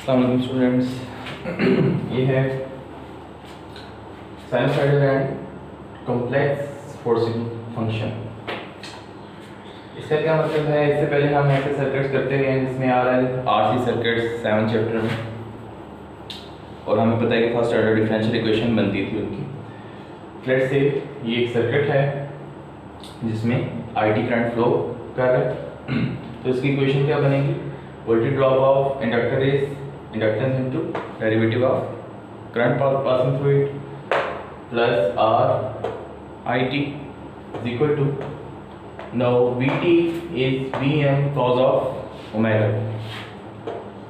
अस्सलाम स्टूडेंट्स, ये है sinusoidal and complex forcing function. इसका क्या मतलब है? इससे पहले हम ऐसे सर्किट्स करते हैं जिसमें आ रहा है आरसी सर्किट्स 7 चैप्टर में, और हमें पता है कि फर्स्ट ऑर्डर डिफरेंशियल इक्वेशन बनती थी उनकी। लेट्स से ये एक सर्किट है जिसमें आईटी करंट फ्लो कर रहा है, तो इसकी इक्वेशन क्या बनेगी? Voltage drop of inductor is inductance into derivative of current passing through it plus R I T is equal to, now V T is V M cos of omega.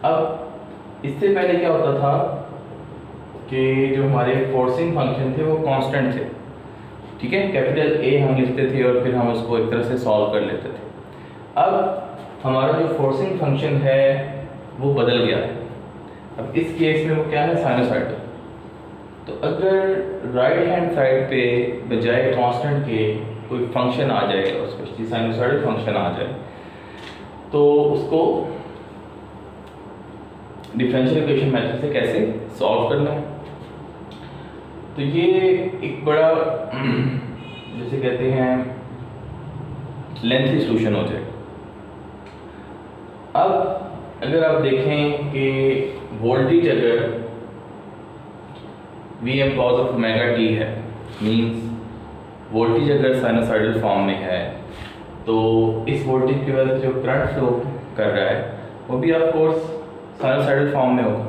अब इससे पहले क्या होता था कि जो हमारे फोर्सिंग फंक्शन थे वो कांस्टेंट थे, ठीक है, कैपिटल ए हम लिखते थे और फिर हम उसको एक तरह से सॉल्व कर लेते थे। अब हमारा जो फोर्सिंग फंक्शन है वो बदल गया है। अब इस केस में वो क्या है? साइनसॉइडल। तो अगर राइट हैंड साइड पे बजाय कांस्टेंट के कोई फंक्शन आ जाए और स्पेशली साइनसॉइडल फंक्शन आ जाए तो उसको डिफरेंशियल इक्वेशन मेथड से कैसे सॉल्व करना है। तो ये एक बड़ा जैसे कहते हैं लेंथी सॉल्यूशन हो जाएगा। अब अगर आप देखें कि वोल्टेज अगर V M cos of omega T है, मींस वोल्टेज अगर साइनसॉइडल फॉर्म में है तो इस वोल्टेज की वजह से जो करंट फ्लो कर रहा है वो भी ऑफ कोर्स साइनसॉइडल फॉर्म में होगा।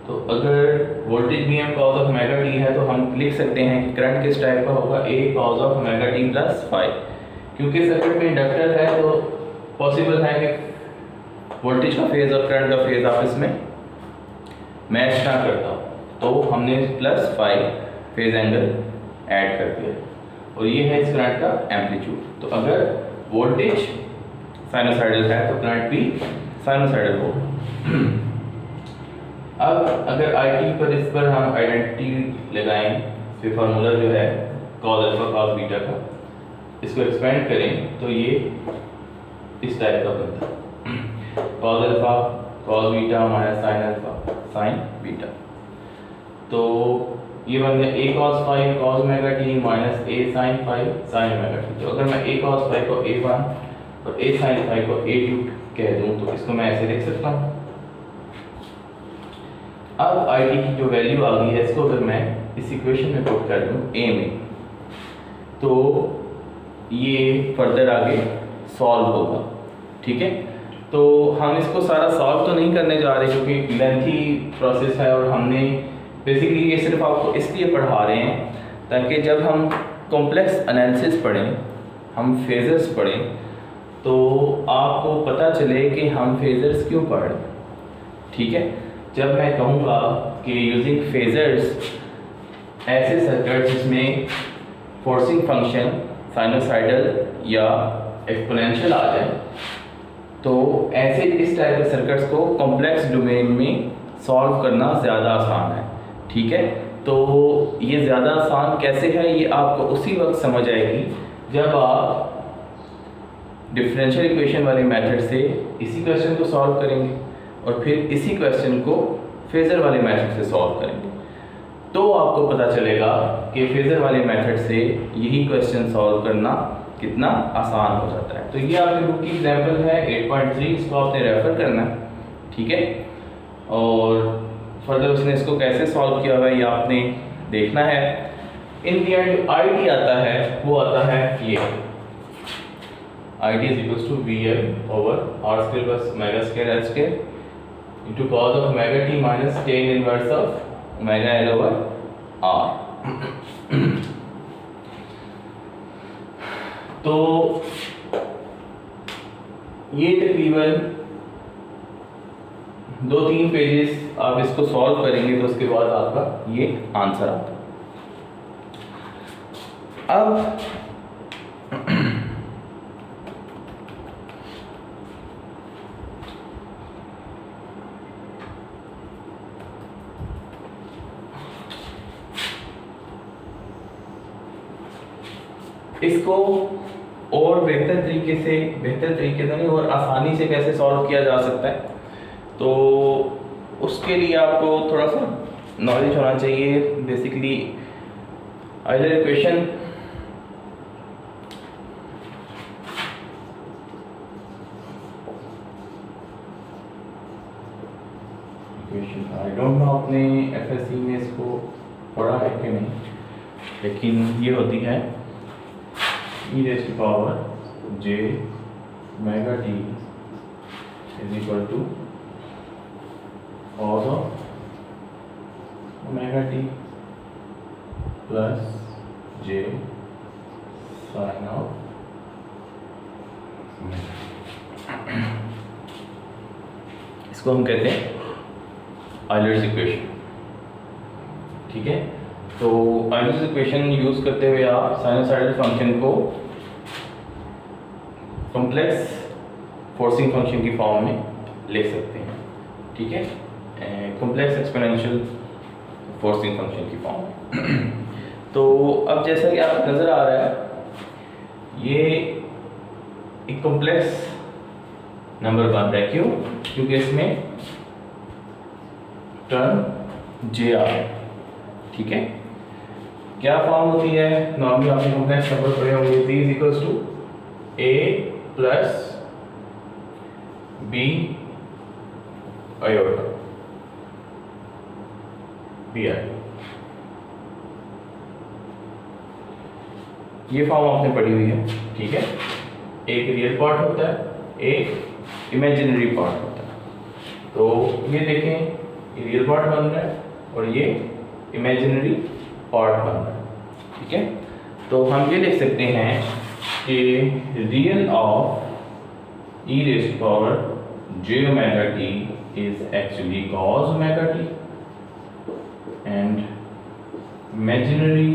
तो अगर voltage V M cos of omega T है तो हम लिख सकते हैं कि करंट किस टाइप का होगा? A cos of omega T plus phi. क्योंकि सर्किट में इंडक्टर है तो पॉसिबल है कि वोल्टेज का फेज और करंट का फेज आपस में मैच ना करता, तो हमने plus phi phase angle add कर दिया और ये है इस करंट का एम्पलीट्यूड। तो अगर वोल्टेज साइनसॉइडल है तो करंट भी साइनसॉइडल होगा। अब अगर आई टी पर इस पर हम आइडेंटिटी लगाएं, फिर फार्मूला जो है कॉस अल्फा कॉस बीटा का, इसको एक्सपेंड करें तो ये इस टाइप का बनता है, cos alpha cos beta minus sine alpha sine beta. तो ये बन गया A cos phi cos omega T minus A sine phi sine omega t. तो अगर मैं ए कॉस फाई को a1 और ए साइन फाई को a2 कह दूं तो इसको मैं ऐसे लिख सकता हूँ। अब आई टी की जो वैल्यू आ गई है इसको अगर मैं इस इक्वेशन में पुट कर दूं a में, तो ये फर्दर आगे सॉल्व होगा, ठीक है। तो हम इसको सारा सॉल्व तो नहीं करने जा रहे क्योंकि लेंथी प्रोसेस है और हमने बेसिकली ये सिर्फ आपको इसलिए पढ़ा रहे हैं ताकि जब हम कॉम्प्लेक्स एनालिसिस पढ़ें, हम फेजर्स पढ़ें, तो आपको पता चले कि हम फेजर्स क्यों पढ़ रहे हैं, ठीक है। जब मैं कहूँगा कि यूजिंग फेजर्स ऐसे सर्किट जिसमें फोर्सिंग फंक्शन साइनसॉइडल या एक्सपोनेंशियल आ जाए, तो ऐसे इस टाइप के सर्किट्स को कॉम्प्लेक्स डोमेन में सॉल्व करना ज़्यादा आसान है, ठीक है। तो ये ज़्यादा आसान कैसे है ये आपको उसी वक्त समझ आएगी जब आप डिफरेंशियल इक्वेशन वाले मेथड से इसी क्वेश्चन को सॉल्व करेंगे और फिर इसी क्वेश्चन को फेज़र वाले मेथड से सॉल्व करेंगे, तो आपको पता चलेगा कि फेज़र वाले मेथड से यही क्वेश्चन सॉल्व करना कितना आसान हो जाता है। तो ये आपकी बुक की एग्जाम्पल है 8.3, इसको आपने रेफर करना है, ठीक है। और फर्दर उसने इसको कैसे सॉल्व किया हुआ है ये आपने देखना है। इन दी एंड जो आई टी आता है वो आता है ये I T is equals to V M over R square plus omega square L square into cos of omega T minus tan inverse of omega L over R. तो ये तकरीबन 2-3 पेजेस आप इसको सॉल्व करेंगे तो उसके बाद आपका ये आंसर आता है। अब इसको और बेहतर तरीके से नहीं और आसानी से कैसे सॉल्व किया जा सकता है, तो उसके लिए आपको थोड़ा सा नॉलेज होना चाहिए basically Euler equation. I don't know आपने एफएससी में इसको पढ़ा है कि नहीं, लेकिन ये होती है e raised to power j omega t is equal to cos of omega t plus j sin of इसको हम कहते हैं आइलर्स इक्वेशन। ठीक है, तो आइलर्स इक्वेशन यूज करते हुए आप साइनसॉइडल फंक्शन को कॉम्प्लेक्स फोर्सिंग फंक्शन की फॉर्म में लिख सकते हैं। ठीक है, कॉम्प्लेक्स एक्सपोनेंशियल फोर्सिंग फंक्शन की फॉर्म में। तो अब जैसा कि आप नज़र आ रहा है ये एक कॉम्प्लेक्स नंबर बन रहा है। क्यों? क्योंकि इसमें टर्म जे आ है। ठीक है, क्या फॉर्म होती है? नॉर्मली आपने कॉम्प्लेक्स नंबर पढ़े होंगे, z is equals to a plus b iota bi। ये फॉर्म आपने पढ़ी हुई है। ठीक है, एक रियल पार्ट होता है, एक इमेजिनरी पार्ट होता है। तो ये देखें, ये रियल पार्ट बन रहा है और ये इमेजिनरी पार्ट बन रहा है। ठीक है, तो हम ये लिख सकते हैं कि real of e raised to power j omega t is actually cos omega t and imaginary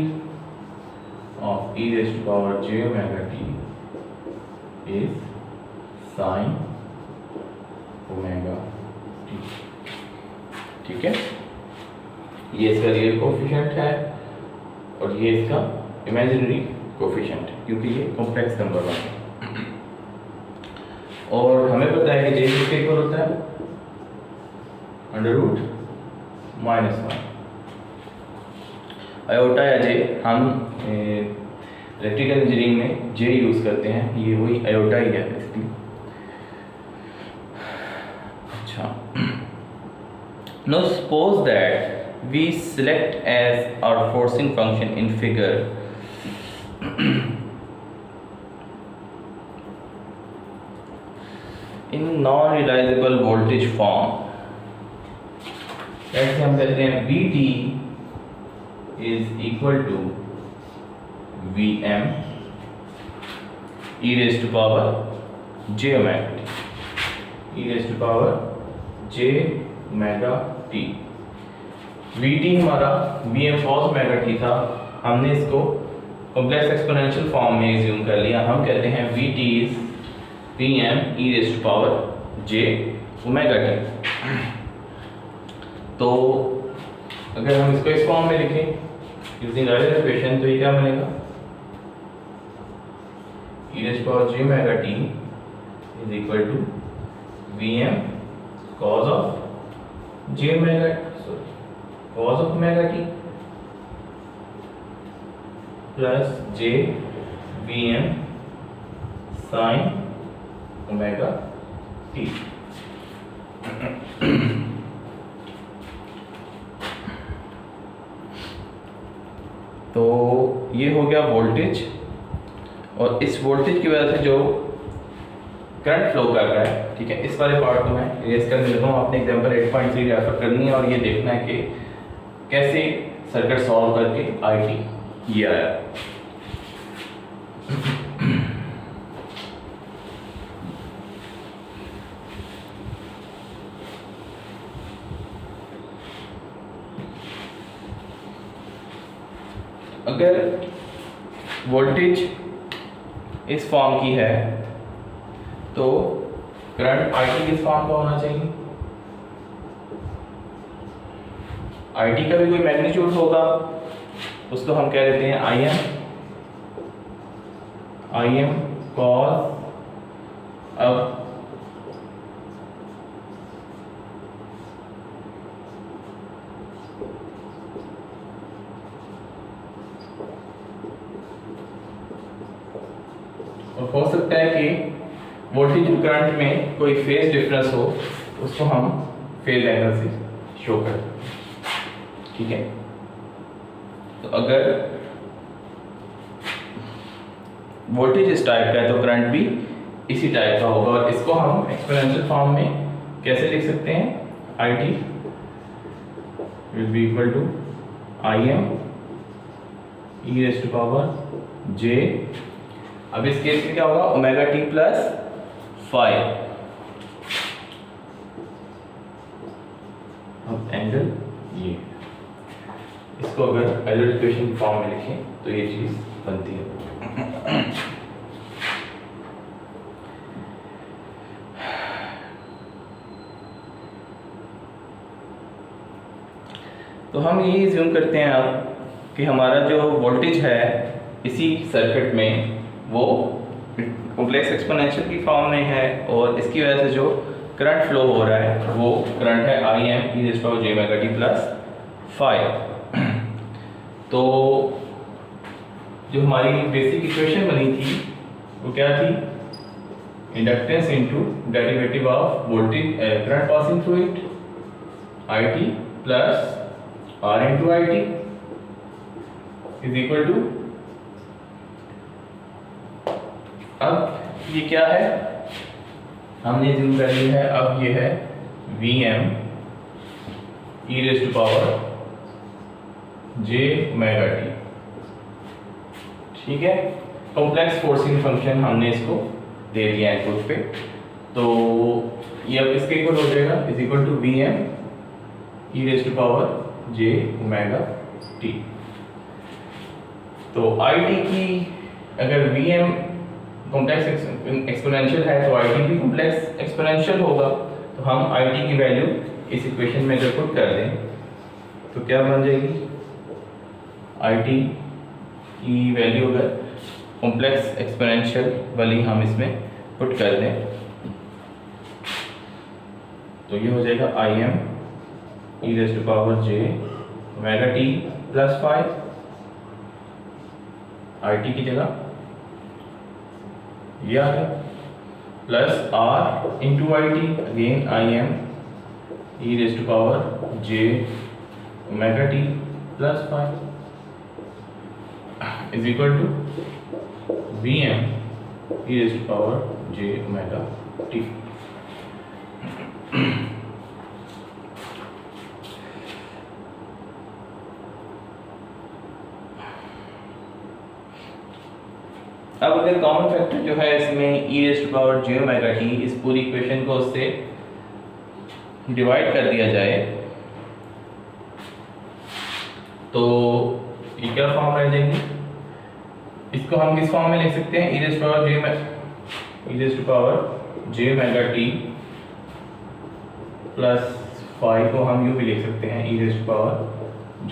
of e raised to power j omega t is sin omega t। ठीक है, ये इसका रियल कोफिशिएंट है और ये इसका इमेजिनरी कोफिशिएंट है, क्योंकि ये कॉम्प्लेक्स नंबर है। और हमें पता है कि जे किसके इक्वल होता है? √-1। आयोटा या जे हम इलेक्ट्रिकल इंजीनियरिंग में जे यूज करते हैं, ये वही आयोटा ही है बेसिकली। अच्छा, now suppose that we select as our forcing function in figure in non-realizable voltage form। जैसे हम कहते हैं Vt is equal to Vm e raised to power j omega t, e raised to power j omega t। Vt हमारा Vm cos omega t था, हमने इसको complex exponential form में assume कर लिया। हम कहते हैं Vt is Vm e raised to power j omega t। तो अगर हम इसको इस फॉर्म में लिखें यूजिंग आइलर इक्वेशन, तो ये क्या बनेगा? e raised to power j omega t is equal to Vm cos of j omega, sorry, cos of omega t plus j Vm sin omega t। तो ये हो गया वोल्टेज, और इस वोल्टेज की वजह से जो करंट फ्लो कर रहा है। ठीक है, इस वाले पार्ट को मैं इरेज कर देता हूँ। आपने एग्जांपल 8.3 रेफर करनी है और ये देखना है कि कैसे सर्किट सॉल्व करके IT ये आया। अगर वोल्टेज इस फॉर्म की है तो करंट IT किस फॉर्म का होना चाहिए? IT का भी कोई मैग्नीट्यूड होगा, उसको हम कह देते हैं Im cos। अब हो सकता है कि वोल्टेज और करंट में कोई फेज डिफरेंस हो, उसको हम फेज एंगल से शो कर, ठीक है। तो अगर वोल्टेज इस टाइप का है तो करंट भी इसी टाइप का होगा, और इसको हम एक्सपोनेंशियल फॉर्म में कैसे लिख सकते हैं? IT will be equal to IM e raise to power j। अब इस केस में क्या होगा? Omega t plus phi. अब एंगल ये, इसको अगर एल्डिड इक्वेशन फॉर्म में लिखें तो ये चीज बनती है। तो हम ये ज्यूम करते हैं अब कि हमारा जो वोल्टेज है इसी सर्किट में वो कॉम्प्लेक्स एक्सपोनेंशियल की फॉर्म में है, और इसकी वजह से जो करंट फ्लो हो रहा है वो करंट है IM e raise to power j omega t plus phi. तो जो हमारी बेसिक इक्वेशन बनी थी वो क्या थी? Inductance into derivative of voltage current passing through it IT plus R into IT is equal to, अब ये क्या है? हमने जूम कर लिया है। अब ये है Vm e raise to power j omega t, ठीक है। कॉम्प्लेक्स फोर्सिंग फंक्शन हमने इसको दे दिया इनपुट पे, तो ये अब किसके इक्वल हो जाएगा? Is equal to Vm e raise to power j omega t। तो IT की अगर Vm कॉम्प्लेक्स एक्सपोनेंशियल है तो IT भी कॉम्प्लेक्स एक्सपोनेंशियल होगा। तो हम IT की वैल्यू इस इक्वेशन में अगर पुट कर दें तो क्या बन जाएगी? IT की वैल्यू अगर कॉम्प्लेक्स एक्सपोनेंशियल वाली हम इसमें पुट कर दें तो ये हो जाएगा IM e raise to power j omega t plus phi. IT की जगह ये आ गया, plus R into IT again IM e raise to power j omega t plus phi is equal to Vm e raise to power j omega t। अब अगर common factor जो है इसमें e raise to power j omega t, इस पूरी equation को उससे divide कर दिया जाए तो ये क्या फॉर्म रह जाएगी? इसको हम किस फॉर्म में लिख सकते हैं? e raise to power j omega t plus phi को हम यूँ भी लिख सकते हैं e raise to power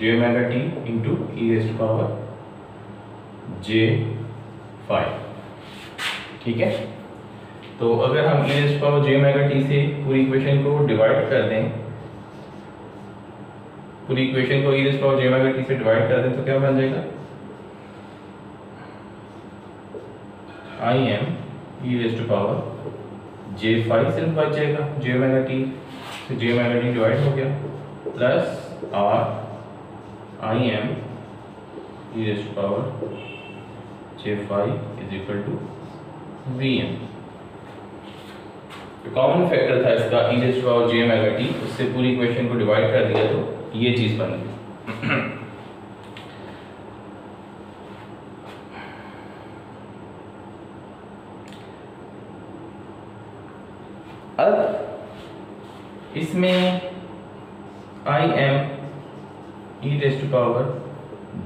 j omega t into e raise to power j phi, ठीक है। तो अगर हम e raise to power j omega t से पूरी इक्वेशन को डिवाइड कर दें, पूरी इक्वेशन को e raise to power j omega t से डिवाइड कर दें तो क्या बन जाएगा? IM e raise to power j phi सिर्फ बच जाएगा, j ओमेगा t से j ओमेगा t डिवाइड हो गया, plus R IM e raise to power j phi is equal to Vm। जो कॉमन फैक्टर था इसका e raise to power j omega t, उससे पूरी इक्वेशन को डिवाइड कर दिया तो ये चीज बन गई। अब इसमें IM e raise to power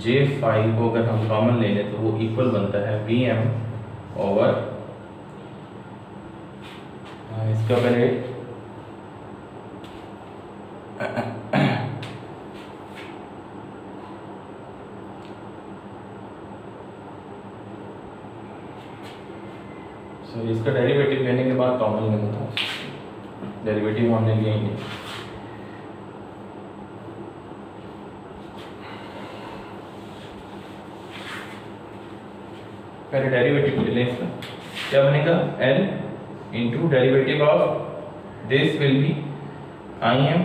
j phi को अगर हम कॉमन ले लें तो वो इक्वल बनता है Vm ओवर इसका पहले सॉरी इसका डेरिवेटिव लेने के बाद कॉमन लेना था, डेरिवेटिव हमने लिया ही नहीं। पहले डेरिवेटिव ले लें इसका। क्या बनेगा, L into derivative of this will be IM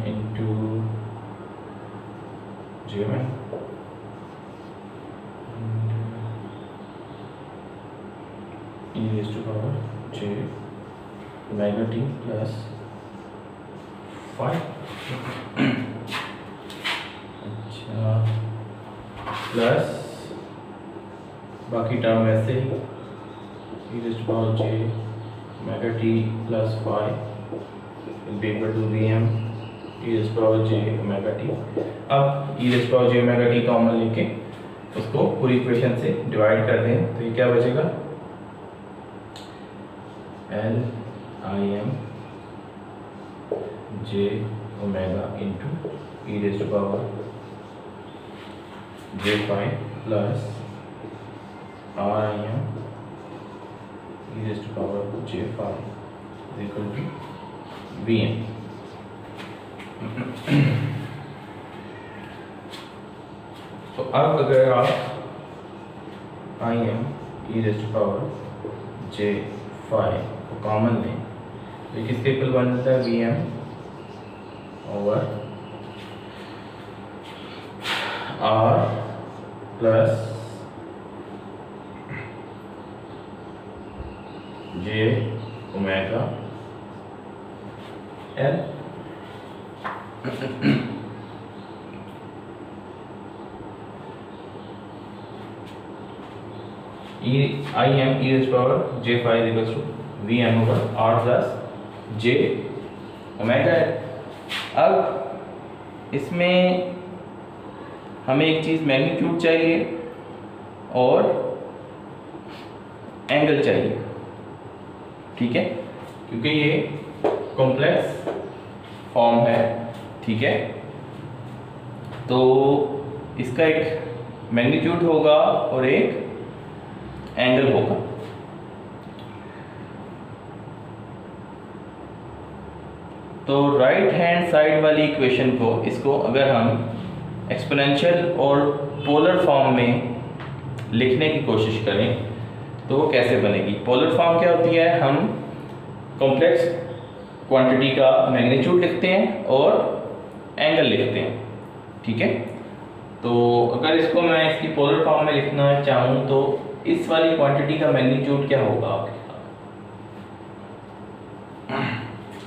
into J1 e raised to power j omega t plus 5 अच्छा प्लस बाकी टर्म वैसे ही e raised to power j omega t plus 5 will be equal to Vm e raised to power j omega t। अब e raised to power j omega t common लेके उसको पूरी equation से divide कर दें तो ये क्या बचेगा, L Im j omega into e raised to power j5 plus Rim e raised to power j5 is equal to Vm। तो अब अगर आप Im e raised to power j5 को कॉमन लें तो किसके इक्वल बन जाता है, Vm over R plus j omega L। Im e raised to power j5 is equals to Vm over R plus j omega L। अब इसमें हमें एक चीज़ मैग्नीट्यूड चाहिए और एंगल चाहिए, ठीक है, क्योंकि ये कॉम्प्लेक्स फॉर्म है, ठीक है। तो इसका एक मैग्नीट्यूड होगा और एक एंगल होगा। तो राइट हैंड साइड वाली इक्वेशन को, इसको अगर हम एक्सपोनेंशियल और पोलर फॉर्म में लिखने की कोशिश करें तो वो कैसे बनेगी। पोलर फॉर्म क्या होती है, हम कॉम्प्लेक्स क्वांटिटी का मैग्नीट्यूड लिखते हैं और एंगल लिखते हैं, ठीक है। तो अगर इसको मैं इसकी पोलर फॉर्म में लिखना चाहूँ तो इस वाली क्वांटिटी का मैग्नीट्यूड क्या होगा आपके साथ,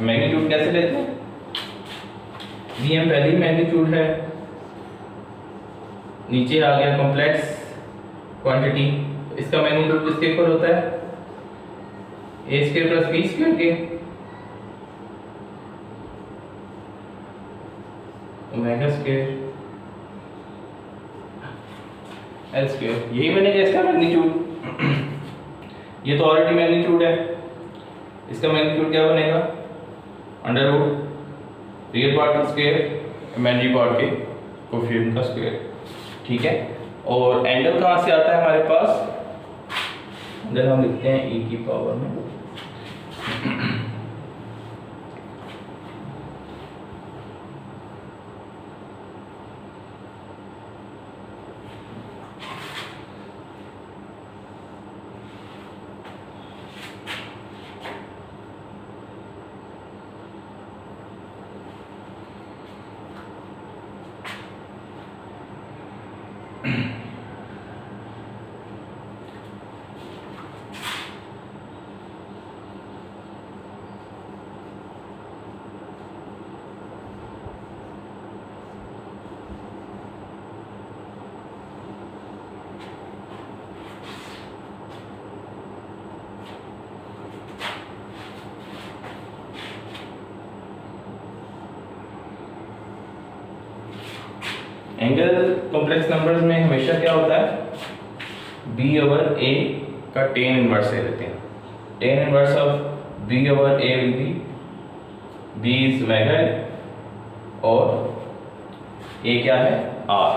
मैग्नीट्यूड कैसे लेते हैं, Vm पहले ही मैग्नीट्यूड है, नीचे आ गया कॉम्प्लेक्स क्वांटिटी, इसका मैग्नीट्यूड किसके इक्वल होता है, a square plus b square के, ओमेगा स्क्वायर L स्क्वायर, यही बनेगा इसका मैग्नीट्यूड। ये तो ऑलरेडी मैग्नीट्यूड है, इसका मैग्नीट्यूड क्या बनेगा, अंडर रूट रियल पार्ट का स्क्वायर इमेजिनरी पार्ट के कोएफिशिएंट का स्क्वायर, ठीक है। और एंगल कहाँ से आता है हमारे पास, अगर हम लिखते हैं e की पावर में एंगल कॉम्प्लेक्स नंबर्स में हमेशा क्या होता है, b ओवर a का टेन इनवर्स ले लेते हैं। Ten inverse of b over a will be b is omega और a क्या है, r।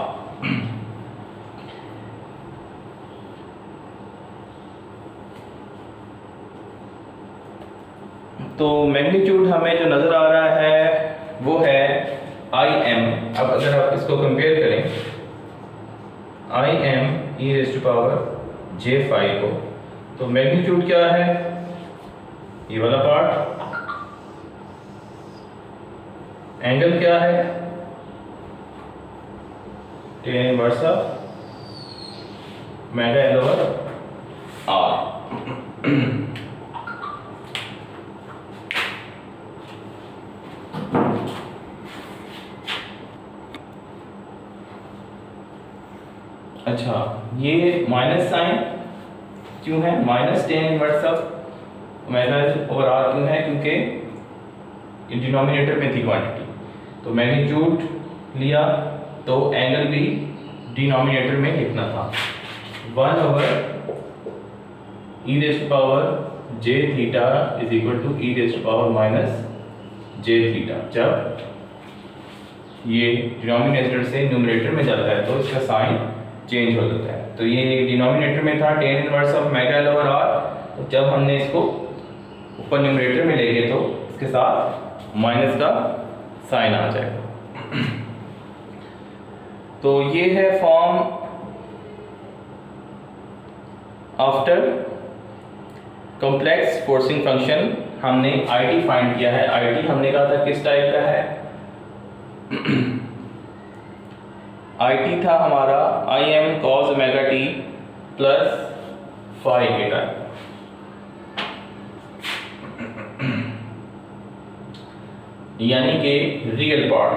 तो मैग्नीट्यूड हमें जो नजर आ रहा है वो है आई एम, अब अगर आप इसको कंपेयर करें I M e raise to power j phi को, तो मैग्नीट्यूड क्या है, ये वाला पार्ट, एंगल क्या है tan inverse of omega L over R. अच्छा, ये माइनस साइन क्यों है, minus tan inverse of omega over R क्यों है, क्योंकि डिनोमिनेटर में थी क्वांटिटी, तो मैग्नीट्यूड लिया तो एंगल भी डिनोमिनेटर में लिखना था, 1 over e raise to power j theta is equal to e raise to power minus j theta. जब ये डिनोमिनेटर से न्यूमरेटर में जाता है तो इसका साइन चेंज हो जाता है। तो ये डिनोमिनेटर में था tan inverse of omega L over R, तो जब हमने इसको ऊपर न्यूमरेटर में लेंगे तो इसके साथ माइनस का साइन आ जाएगा। तो ये है form after complex forcing function. हमने आई टी फाइंड किया है। आई टी हमने कहा था किस टाइप का है, आई टी था हमारा I M cos omega T plus phi के टाइप, यानी कि रियल पार्ट।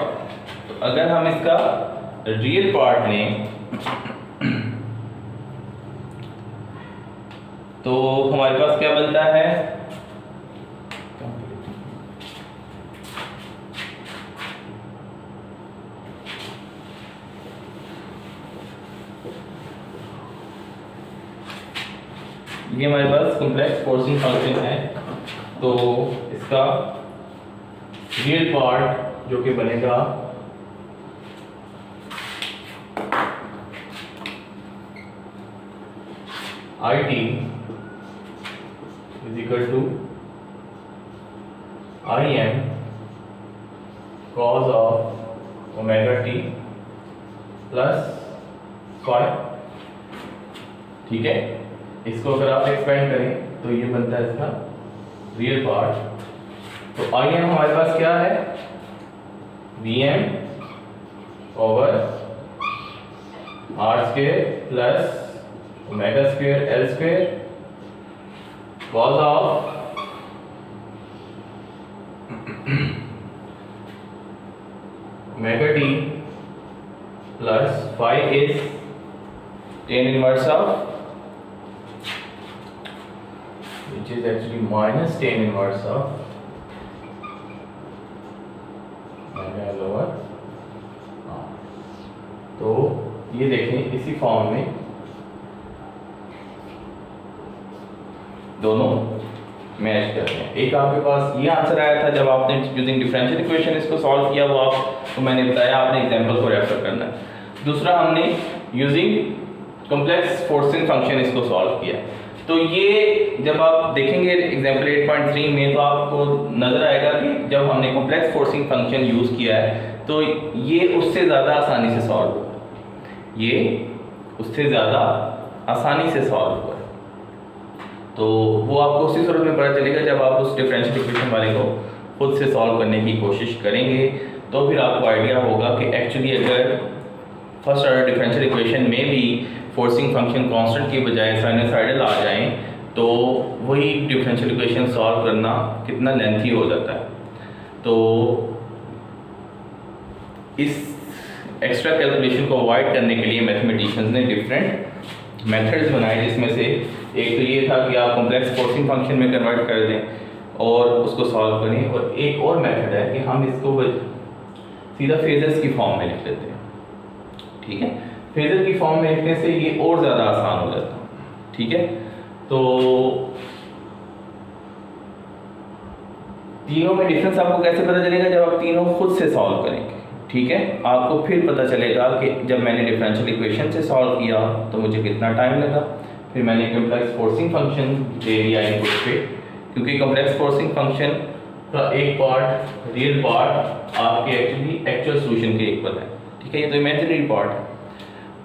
तो अगर हम इसका रियल पार्ट लें तो हमारे पास क्या बनता है, ये हमारे पास कॉम्प्लेक्स फोर्सिंग फंक्शन है। तो इसका रियल पार्ट जो कि बनेगा I T is equal to I M cos of omega T plus phi. ठीक है, इसको अगर आप एक्सपेंड करें तो ये बनता है इसका रियल पार्ट। तो आई एम हमारे पास क्या है, V M over R square plus omega square L square cos of omega T plus phi is tan inverse of which is actually minus tan inverse of omega L over R। तो ये देखें इसी form में दोनों match करते हैं। एक आपके पास ये आंसर आया था जब आपने यूजिंग डिफरेंशियल इक्वेशन इसको सॉल्व किया, वो आपको मैंने बताया, आपने एग्जांपल को रेफर करना है। दूसरा हमने यूजिंग कॉम्प्लेक्स फोर्सिंग फंक्शन इसको सॉल्व किया। तो ये जब आप देखेंगे एग्जाम्पल 8.3 में तो आपको नज़र आएगा कि जब हमने कॉम्प्लेक्स फोर्सिंग फंक्शन यूज़ किया है तो ये उससे ज़्यादा आसानी से सॉल्व हुआ, ये उससे ज़्यादा आसानी से सॉल्व हुआ। तो वो आपको उसी सूरत में पता चलेगा जब आप उस डिफरेंशियल इक्वेशन वाले को खुद से सॉल्व करने की कोशिश करेंगे, तो फिर आपको आइडिया होगा कि एक्चुअली अगर फर्स्ट ऑर्डर डिफरेंशियल इक्वेशन में भी फोर्सिंग फंक्शन कांस्टेंट की बजाय साइनसॉइडल आ जाएं तो वही डिफरेंशियल इक्वेशन सॉल्व करना कितना लेंथी हो जाता है। तो इस एक्स्ट्रा कैलकुलेशन को अवॉइड करने के लिए मैथमेटिशियंस ने डिफरेंट मेथड्स बनाए, जिसमें से एक तो ये था कि आप कॉम्प्लेक्स फोर्सिंग फंक्शन में कन्वर्ट कर दें और उसको सॉल्व करें, और एक और मेथड है कि हम इसको सीधा फेजर्स की फॉर्म में लिख लेते हैं। ठीक है, फेजर की फॉर्म में लिखने से ये और ज़्यादा आसान हो जाता है। ठीक है, तो तीनों में डिफरेंस आपको कैसे पता चलेगा, जब आप तीनों खुद से सॉल्व करेंगे। ठीक है, आपको फिर पता चलेगा कि जब मैंने डिफरेंशियल इक्वेशन से सॉल्व किया तो मुझे कितना टाइम लगा, फिर मैंने कॉम्प्लेक्स फोर्सिंग फंक्शन दे दिया इनपुट पे, क्योंकि कॉम्प्लेक्स फोर्सिंग फंक्शन का एक पार्ट रियल पार्ट आपके एक्चुअल सोल्यूशन के इक्वल है, ठीक है, ये तो इमेजिनरी पार्ट है।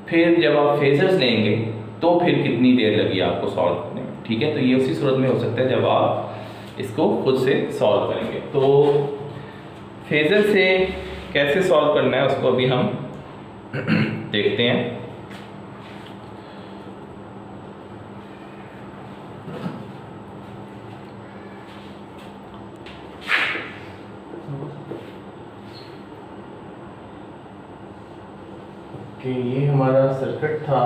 फिर जब आप फेजर्स लेंगे तो फिर कितनी देर लगी आपको सॉल्व करने में, ठीक है, तो ये उसी सूरत में हो सकता है जब आप इसको खुद से सॉल्व करेंगे। तो फेजर से कैसे सॉल्व करना है उसको अभी हम देखते हैं। कि ये हमारा सर्किट था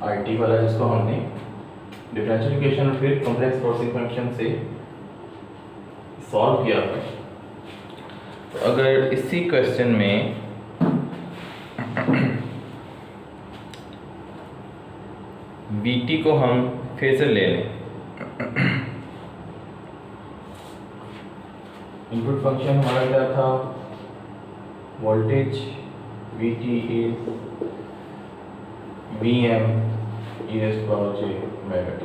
आईटी वाला, जिसको हमने डिफरेंशियल इक्वेशन और फिर कॉम्प्लेक्स फोर्सिंग फंक्शन से सॉल्व किया था। तो अगर इसी क्वेश्चन में VT को हम फेजर ले लें, इनपुट फंक्शन हमारा क्या था, voltage VT is Vm e⁻j omega t।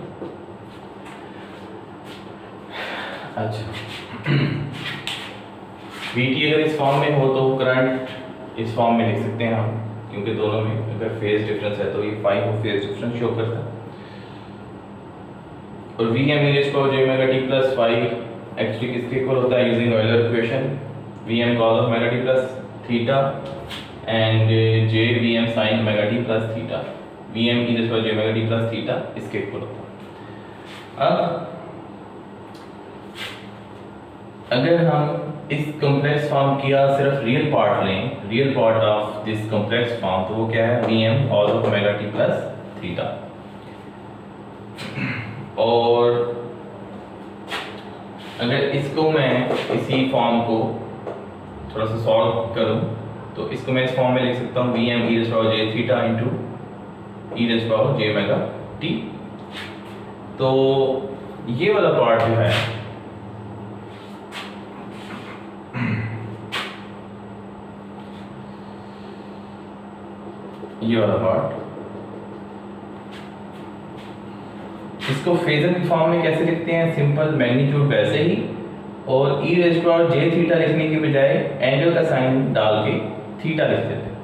अच्छा VT अगर इस फॉर्म में हो तो करंट इस फॉर्म में लिख सकते हैं हम, क्योंकि दोनों में अगर फेज डिफरेंस है तो ये फाई को फेज डिफरेंस शो करता है। और Vm e⁻j omega t plus phi actually किसके इक्वल होता है, using Euler equation, Vm cos of omega t plus theta and j Vm sin omega t plus theta, Vm e⁻ j omega t plus theta इसके equal होता है। अब अगर हम इस कॉम्प्लेक्स फॉर्म किया सिर्फ रियल पार्ट लें, real part of this complex form, तो वो क्या है, Vm cos of omega t plus theta. और अगर इसको मैं इसी फॉर्म को थोड़ा सा सॉल्व करूं तो इसको मैं इस फॉर्म में लिख सकता हूँ Vm e⁻j theta into e⁻ j omega t। तो ये वाला पार्ट जो है ये वाला पार्ट, इसको फेजर की फॉर्म में कैसे लिखते हैं, सिंपल मैग्नीट्यूड वैसे ही, और e⁻j थीटा लिखने के बजाय एंगल का साइन डाल के थीटा लिख देते हैं,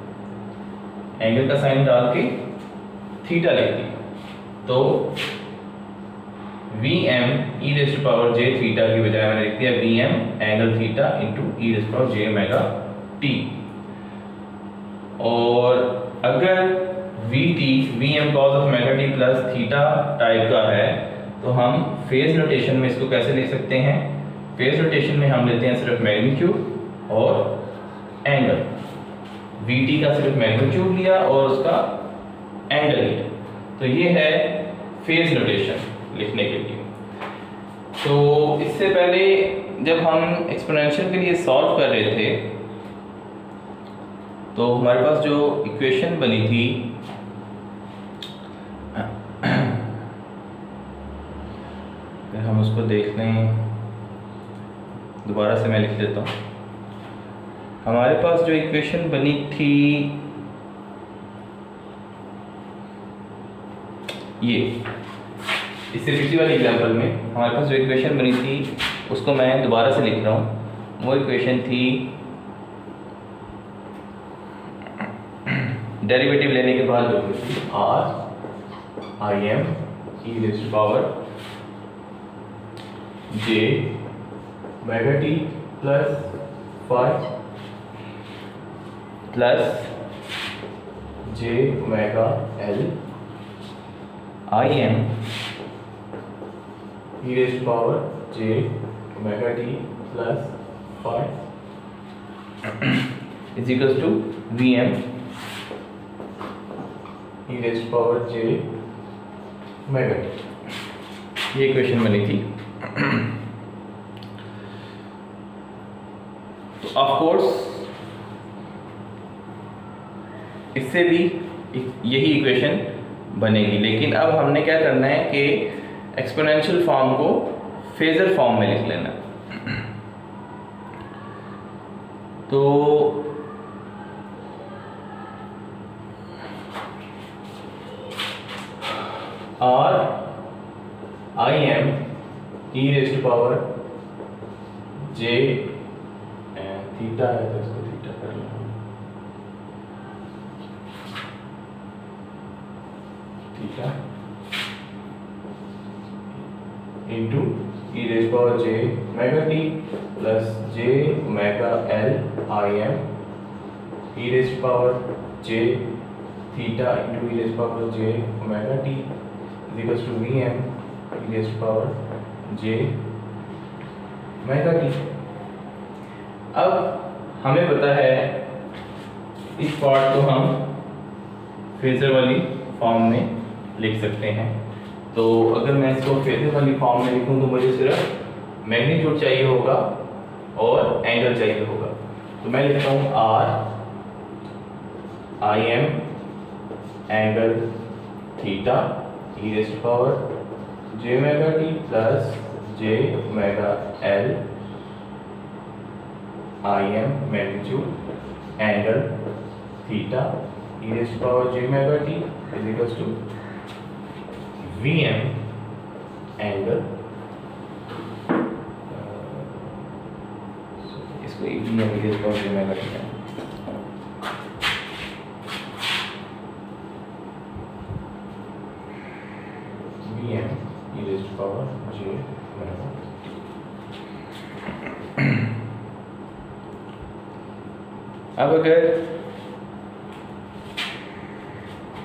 एंगल का साइन डाल के थीटा लिख दिया। तो Vm e⁻j थीटा की बजाय मैंने लिख दिया Vm angle theta into e⁻ j omega t। और अगर Vt Vm cos of omega t plus theta type का है तो हम फेज नोटेशन में इसको कैसे लिख सकते हैं, फेज नोटेशन में हम लेते हैं सिर्फ मैग्नीट्यूड और एंगल, Vt का सिर्फ मैग्नीट्यूड लिया और उसका एंगल लिया, तो ये है फेज नोटेशन लिखने के लिए। तो इससे पहले जब हम एक्सपोनेंशियल के लिए सॉल्व कर रहे थे तो हमारे पास जो इक्वेशन बनी थी अगर हम उसको देख लें, दोबारा से मैं लिख देता हूँ। हमारे पास जो इक्वेशन बनी थी ये, इससे पिछली वाली एग्जांपल में हमारे पास जो इक्वेशन बनी थी उसको मैं दोबारा से लिख रहा हूँ। वो इक्वेशन थी डेरिवेटिव लेने के बाद जो थी Rm e⁻ j omega t plus phi plus j omega l Im e⁻ j omega t plus phi is equals to Vm e⁻ j omega t। ये इक्वेशन बनी थी। तो ऑफ कोर्स इससे भी यही इक्वेशन बनेगी, लेकिन अब हमने क्या करना है कि एक्सपोनेंशियल फॉर्म को फेजर फॉर्म में लिख लेना। तो Rm e raise to power j theta है तो इसको थीटा कर लो, theta into e raise power j omega T plus j omega L I M e raise power j theta into e raise power j omega t is equals to V M e raise power j omega t. अब हमें पता है इस part को हम phasor वाली form में लिख सकते हैं। तो अगर मैं इसको फेजर वाली फॉर्म में लिखूं तो मुझे सिर्फ मैग्नीट्यूड चाहिए होगा और एंगल चाहिए होगा। तो मैं लिखता हूँ R I M angle theta e raise to power j omega T plus j omega L I M magnitude angle theta e raise to power j omega t is equals to V M angle, इसको V M e raise to power j omega T है। V M e raise to power j omega. अब अगर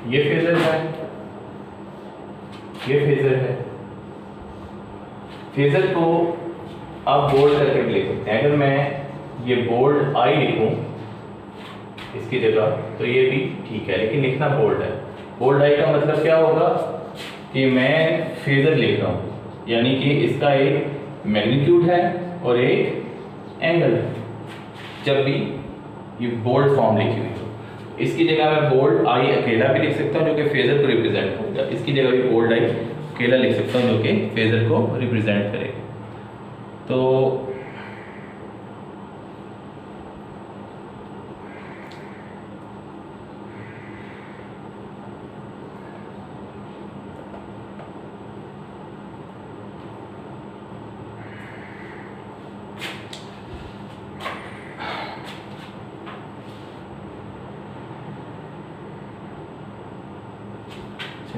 ये phasor है, ये phasor है, phasor को आप बोल्ड करके भी लिख सकते हैं। अगर मैं ये बोल्ड आई लिखूं इसकी जगह तो ये भी ठीक है, लेकिन लिखना बोल्ड है। बोल्ड आई का मतलब क्या होगा कि मैं फेजर लिख रहा हूँ, यानी कि इसका एक मैग्नीट्यूड है और एक एंगल है। जब भी ये बोल्ड फॉर्म लिखी हुई हो, इसकी जगह मैं बोल्ड आई अकेला भी लिख सकता हूँ जो कि फेजर को रिप्रेजेंट होगा। इसकी जगह भी बोल्ड आई अकेला लिख सकता हूँ जो कि फेजर को रिप्रेजेंट करेगा। तो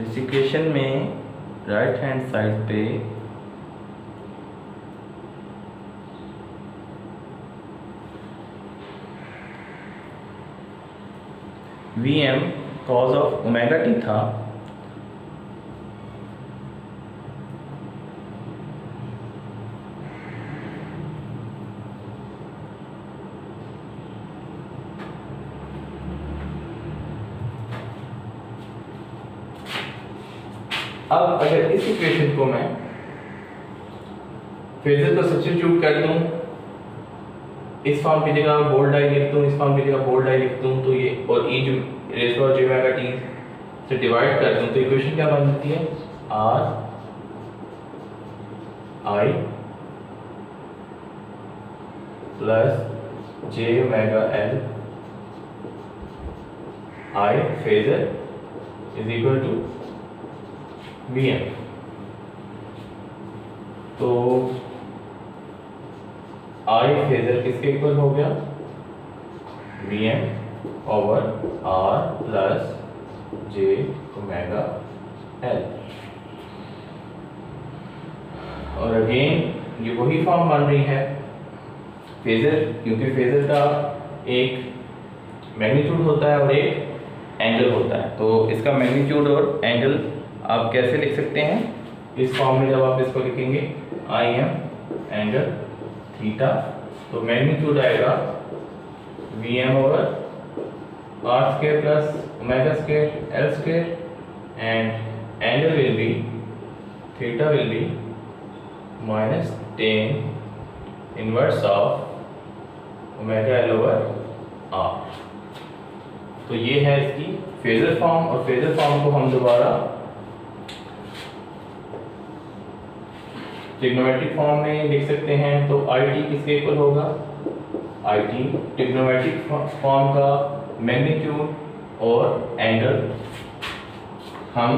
इस इक्वेशन में राइट हैंड साइड पे V M cos of omega T था, अब अगर इस इक्वेशन को मैं फेजर को सब्स्टिट्यूट कर दूं, इस फॉर्म की जगह बोल्ड आई लिख दूं, इस फॉर्म की जगह बोल्ड आई लिख दूं, तो ये और ई जो raise to power j omega T से डिवाइड कर दूं तो इक्वेशन क्या बन जाती है R I plus j omega L I phasor is equal to V M. तो आई फेजर किसके इक्वल हो गया V M over R plus j omega L. और अगेन ये वही फॉर्म बन रही है फेजर, क्योंकि फेजर का एक मैग्नीट्यूड होता है और एक एंगल होता है। तो इसका मैग्नीट्यूड और एंगल आप कैसे लिख सकते हैं इस फॉर्म में, जब आप इसको लिखेंगे आई एम एंगल थीटा, तो मैग्नीट्यूड आएगा V M over R square plus omega square L square and angle will be theta will be minus tan inverse of omega L over R. तो ये है इसकी फेजर फॉर्म, और phasor form को हम दोबारा ट्रिग्नोमेट्रिक फॉर्म में लिख सकते हैं। तो आई टी किसके इक्वल होगा आई टी ट्रिग्नोमेट्रिक फॉर्म का मैग्नीट्यूड और एंगल हम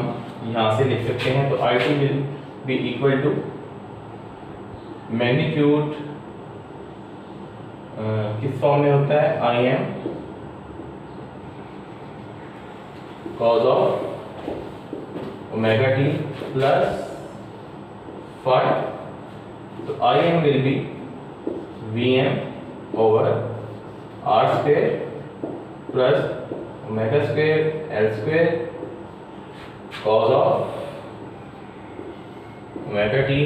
यहाँ से लिख सकते हैं। तो I t will be equal to magnitude किस फॉर्म में होता है, I M cos of omega T plus phi, तो I M will be V M over R square plus omega square L square cos of omega T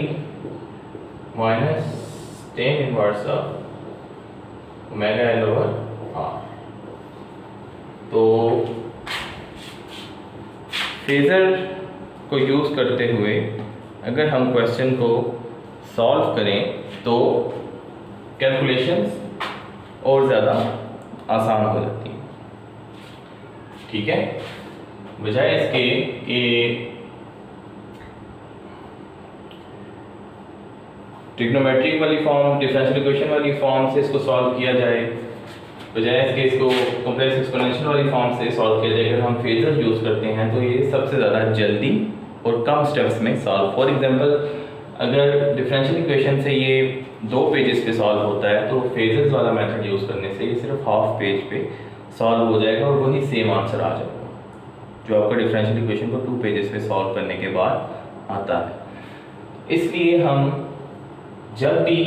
minus tan inverse of omega L over R. तो phasor को use करते हुए अगर हम question को solve करें तो कैलकुलेशंस और ज़्यादा आसान हो जाती हैं, ठीक है। बजाय इसके कि ट्रिग्नोमेट्रिक वाली फॉर्म, डिफरेंशियल इक्वेशन वाली फॉर्म से इसको सॉल्व किया जाए, बजाय इसके इसको कॉम्प्लेक्स एक्सपोनेंशियल वाली फॉर्म से सॉल्व किया जाए, अगर हम फेजर यूज़ करते हैं तो ये सबसे ज़्यादा जल्दी और कम स्टेप्स में सॉल्व। फॉर एग्जांपल अगर डिफरेंशियल इक्वेशन से ये 2 पेजेस पे सॉल्व होता है तो फेजर्स वाला मेथड यूज़ करने से ये सिर्फ हाफ पेज पे सॉल्व हो जाएगा और वही सेम आंसर आ जाएगा जो आपका डिफरेंशियल इक्वेशन को 2 पेजेस पे सॉल्व करने के बाद आता है। इसलिए हम जब भी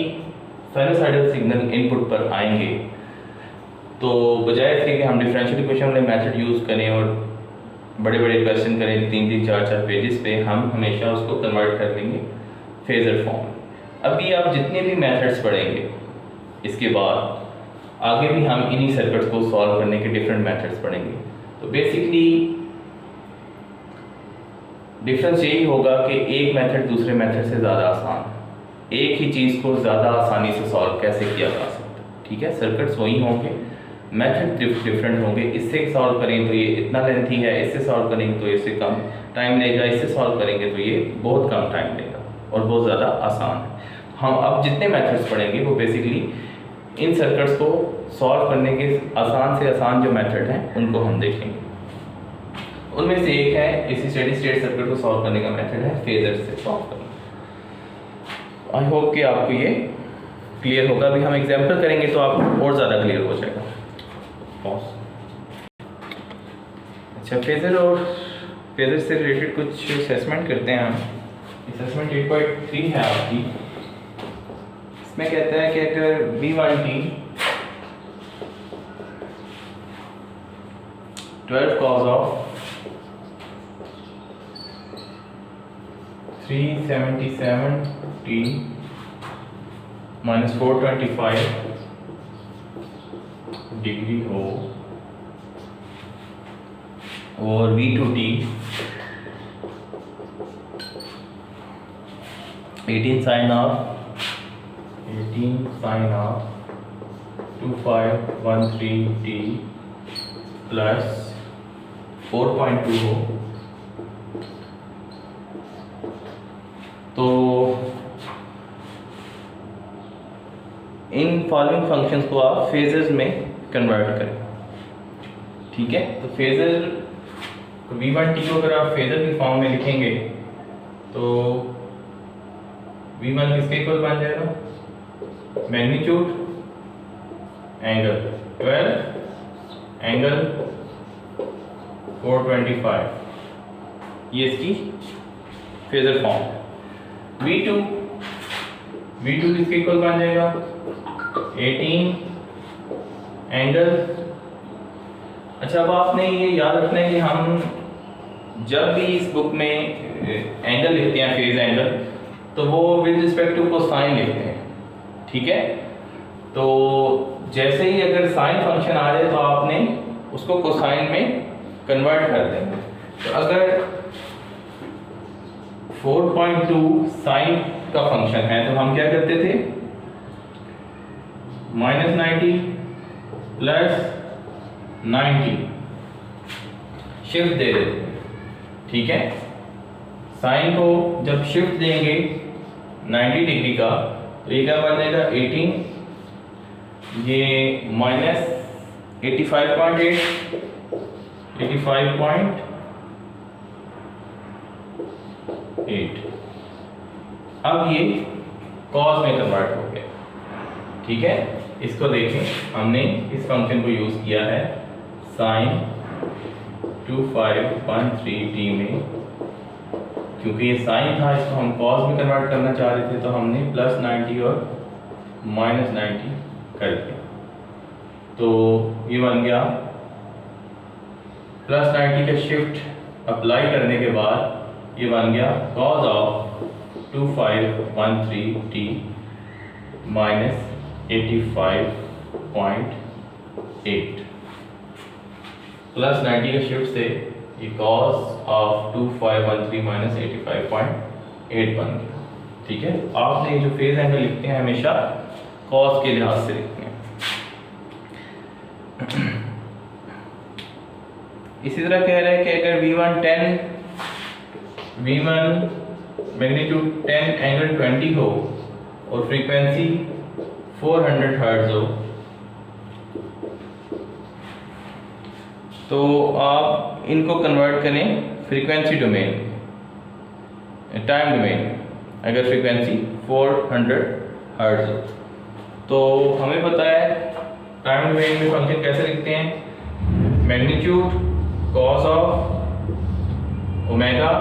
साइनसॉइडल सिग्नल इनपुट पर आएंगे तो बजाय इसके कि हम डिफरेंशियल इक्वेशन वाले मेथड यूज़ करें और बड़े बड़े क्वेश्चन करें 3-3, 4-4 पेजेस पे, हम हमेशा उसको कन्वर्ट कर देंगे फेजर फॉर्म। अभी आप जितने भी मेथड्स पढ़ेंगे इसके बाद आगे भी हम इन्हीं सर्किट्स को सॉल्व करने के डिफरेंट मेथड्स पढ़ेंगे। तो बेसिकली डिफरेंस यही होगा कि एक मेथड दूसरे मेथड से ज़्यादा आसान है, एक ही चीज़ को ज़्यादा आसानी से सॉल्व कैसे किया जा सकता है, ठीक है। सर्किट्स वही होंगे, मेथड डिफरेंट होंगे। इससे सॉल्व करें तो ये इतना लेंथी है, इससे सॉल्व करेंगे तो इससे कम टाइम लेगा, इससे सॉल्व करेंगे तो ये बहुत कम टाइम लेगा और बहुत ज़्यादा आसान है। हम अब जितने मेथड्स पढ़ेंगे वो बेसिकली इन सर्किट्स को सॉल्व करने के आसान से आसान जो मेथड हैं उनको हम देखेंगे। उनमें से एक है इसी स्टेडी स्टेट सर्किट को सॉल्व करने का मेथड है फेजर से सॉल्व करना। आई होप कि आपको ये क्लियर होगा। अभी हम एग्जाम्पल करेंगे तो आपको और ज़्यादा क्लियर हो जाएगा। अच्छा, फेजर और फेजर से रिलेटेड कुछ असेसमेंट करते हैं हम। असेसमेंट 8.3 है आपकी। इसमें कहता है कि अगर V1t 12 cos of 377t minus 425 degree हो और V2t 18 sin of 2513t plus 4.2 हो, तो इन फॉलोइंग फंक्शंस को आप फेजर्स में कन्वर्ट करें, ठीक है। तो फेजर V1t को अगर आप फेजर की फॉर्म में लिखेंगे तो V1 किसके इक्वल बन जाएगा, मैग्नीट्यूड एंगल 12 एंगल 425, ये इसकी फेजर फॉर्म है। V2 किसके इक्वल बन जाएगा, 18 एंगल। अच्छा, अब आपने ये याद रखना है कि हम जब भी इस बुक में एंगल लिखते हैं फेज एंगल तो वो विद रिस्पेक्ट टू कोसाइन लिखते हैं, ठीक है। तो जैसे ही अगर साइन फंक्शन आ जाए तो आपने उसको कोसाइन में कन्वर्ट कर देंगे। तो अगर 4.2 साइन का फंक्शन है तो हम क्या करते थे, -90 प्लस 90 शिफ्ट दे देते हैं, ठीक है। साइन को जब शिफ्ट देंगे 90 डिग्री का तो ये क्या बन जाएगा 18, ये -85.8 अब ये कॉस में कन्वर्ट हो गया। ठीक है, इसको देखें, हमने इस फंक्शन को यूज़ किया है sin 2513t में, क्योंकि ये साइन था इसको हम कॉस में कन्वर्ट करना चाह रहे थे, तो हमने +90 और -90 कर दिया। तो ये बन गया +90 का शिफ्ट अप्लाई करने के बाद ये बन गया cos ऑफ 2513t -85.8। +90 के शिफ्ट से ये cos ऑफ 2513 -85.8 बन गया। ठीक है, आपने जो फेज एंगल लिखते हैं हमेशा cos के लिहाज से लिखते हैं। इसी तरह कह रहे हैं कि अगर V1 मैग्नीट्यूड 10 एंगल 20 हो और फ्रीक्वेंसी 400 हर्ट्ज हो, तो आप इनको कन्वर्ट करें फ्रीक्वेंसी डोमेन में, टाइम डोमेन में। अगर फ्रीक्वेंसी 400 हर्ट्ज हो तो हमें पता है टाइम डोमेन में फंक्शन कैसे लिखते हैं, magnitude cos of omega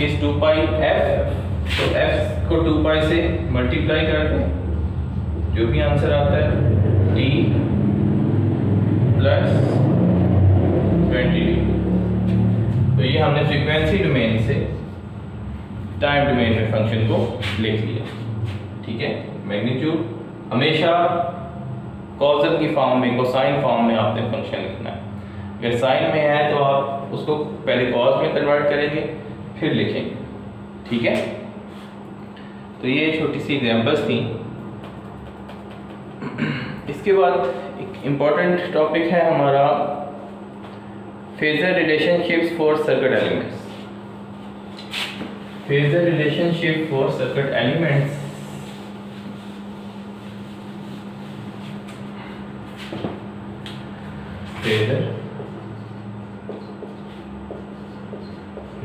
is 2 pi f, तो f को 2 पाई से मल्टीप्लाई करते हैं, जो भी आंसर आता है t प्लस 20t। तो ये हमने फ्रीक्वेंसी डोमेन से टाइम डोमेन में फंक्शन को लिख लिया। ठीक है, मैग्नीट्यूड हमेशा कॉजल की फॉर्म में, कोसाइन फॉर्म में आपने फंक्शन लिखना है। अगर साइन में है तो आप उसको पहले कॉस में कन्वर्ट करेंगे फिर लिखेंगे। ठीक है, तो ये छोटी सी एग्जांपल्स थी। इसके बाद एक इम्पॉर्टेंट टॉपिक है हमारा phasor relationships for circuit elements. Phasor relationship for circuit elements phasor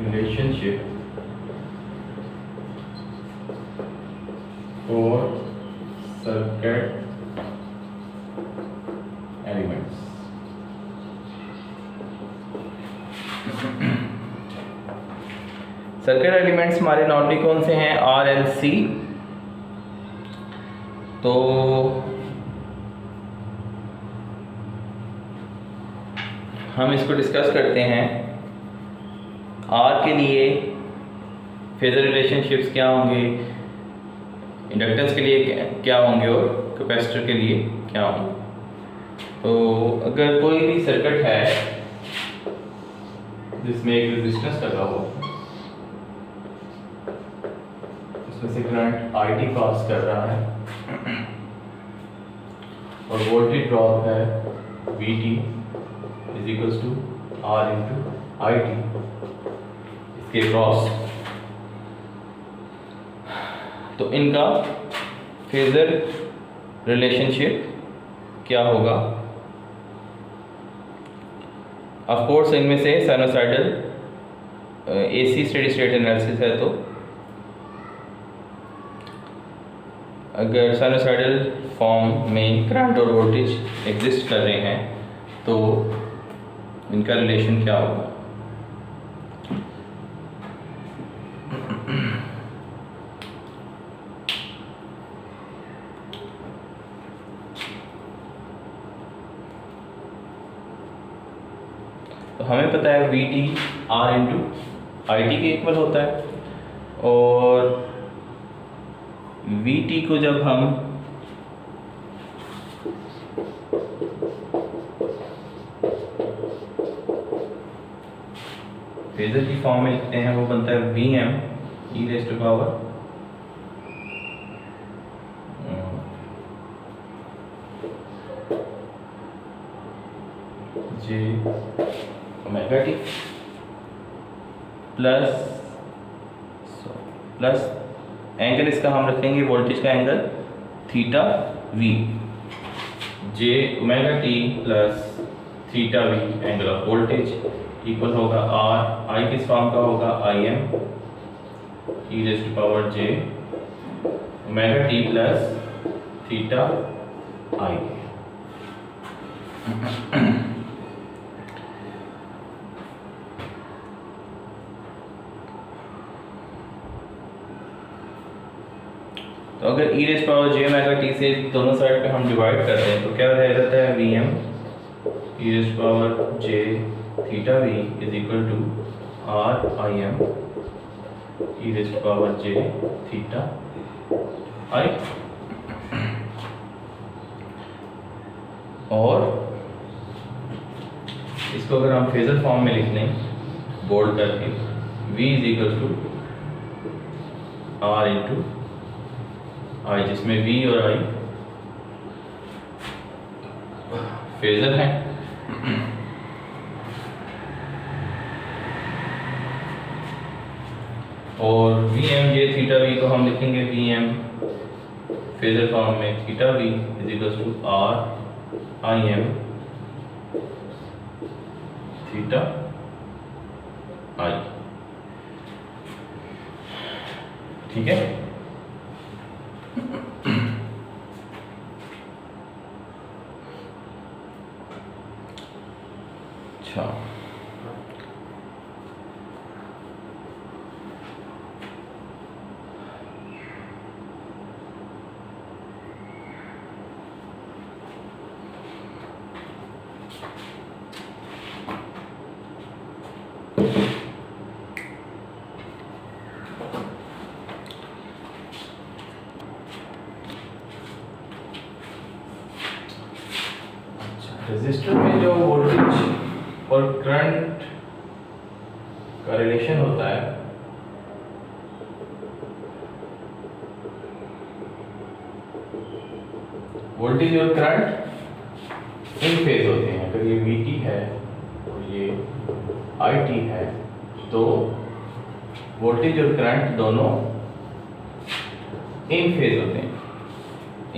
relationship for circuit elements। Circuit elements हमारे नॉर्मली कौन से हैं, आर एल सी। तो हम इसको डिस्कस करते हैं। आर के लिए फेजर रिलेशनशिप्स क्या होंगे, इंडक्टेंस के लिए क्या होंगे और कैपेसिटर के लिए क्या होंगे। तो अगर कोई भी सर्किट है जिसमें एक रेजिस्टेंस लगा हो, उसमें से करंट IT पास कर रहा है और वोल्टेज ड्रॉप है VT = R × IT के क्रॉस, तो इनका फेजर रिलेशनशिप क्या होगा। ऑफ कोर्स इनमें से sinusoidal AC steady state analysis है, तो अगर साइनोसॉइडल फॉर्म में करंट और वोल्टेज एग्जिस्ट कर रहे हैं तो इनका रिलेशन क्या होगा। तो हमें पता है VT R × IT के इक्वल होता है, और VT को जब हम फेजर की फॉर्म में लिखते हैं वो बनता है VM e⁻ j⍵t plus angle इसका हम रखेंगे वोल्टेज का angle θV, j⍵t plus θV angle of voltage equal होगा R। I किस फॉर्म का होगा, IM e⁻j omega T plus theta I. तो अगर e raise power j omega t से दोनों साइड पे हम डिवाइड करते हैं तो क्या रह जाता है Vm e raise power j theta v is equal to r Im e raise power j theta i। और इसको अगर हम फेजर फॉर्म में लिख लें बोल्ड करके, v is equal to r into I, जिसमें V और I फेजर हैं। और Vm J थीटा V को हम लिखेंगे Vm फेजर फॉर्म में theta V is equal to R Im theta I। ठीक है। अच्छा, रेजिस्टर में जो वोल्टेज और करंट का रिलेशन होता है वोल्टेज और करंट इन फेज होते हैं। अगर ये Vt है और ये It है तो वोल्टेज और करंट दोनों इन फेज होते हैं।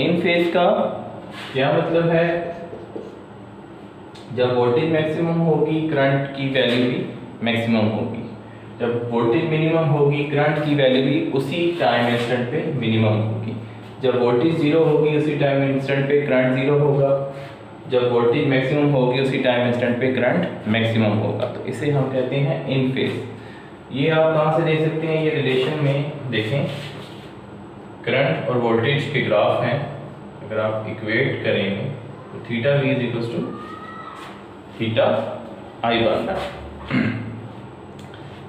इन फेज का क्या मतलब है? जब वोल्टेज मैक्सिमम होगी करंट की वैल्यू भी मैक्सिमम होगी, जब वोल्टेज मिनिमम होगी करंट की वैल्यू भी उसी टाइम इंस्टेंट पे मिनिमम होगी, जब वोल्टेज जीरो होगी उसी टाइम इंस्टेंट पे करंट जीरो होगा, जब वोल्टेज मैक्सिमम होगी उसी टाइम इंस्टेंट पे करंट मैक्सिमम होगा। तो इसे हम कहते हैं इन फेज। ये आप कहाँ से देख सकते हैं? ये रिलेशन में देखें, करंट और वोल्टेज के ग्राफ हैं। अगर आप इक्वेट करेंगे तो theta V is equal to theta I बन रहा है।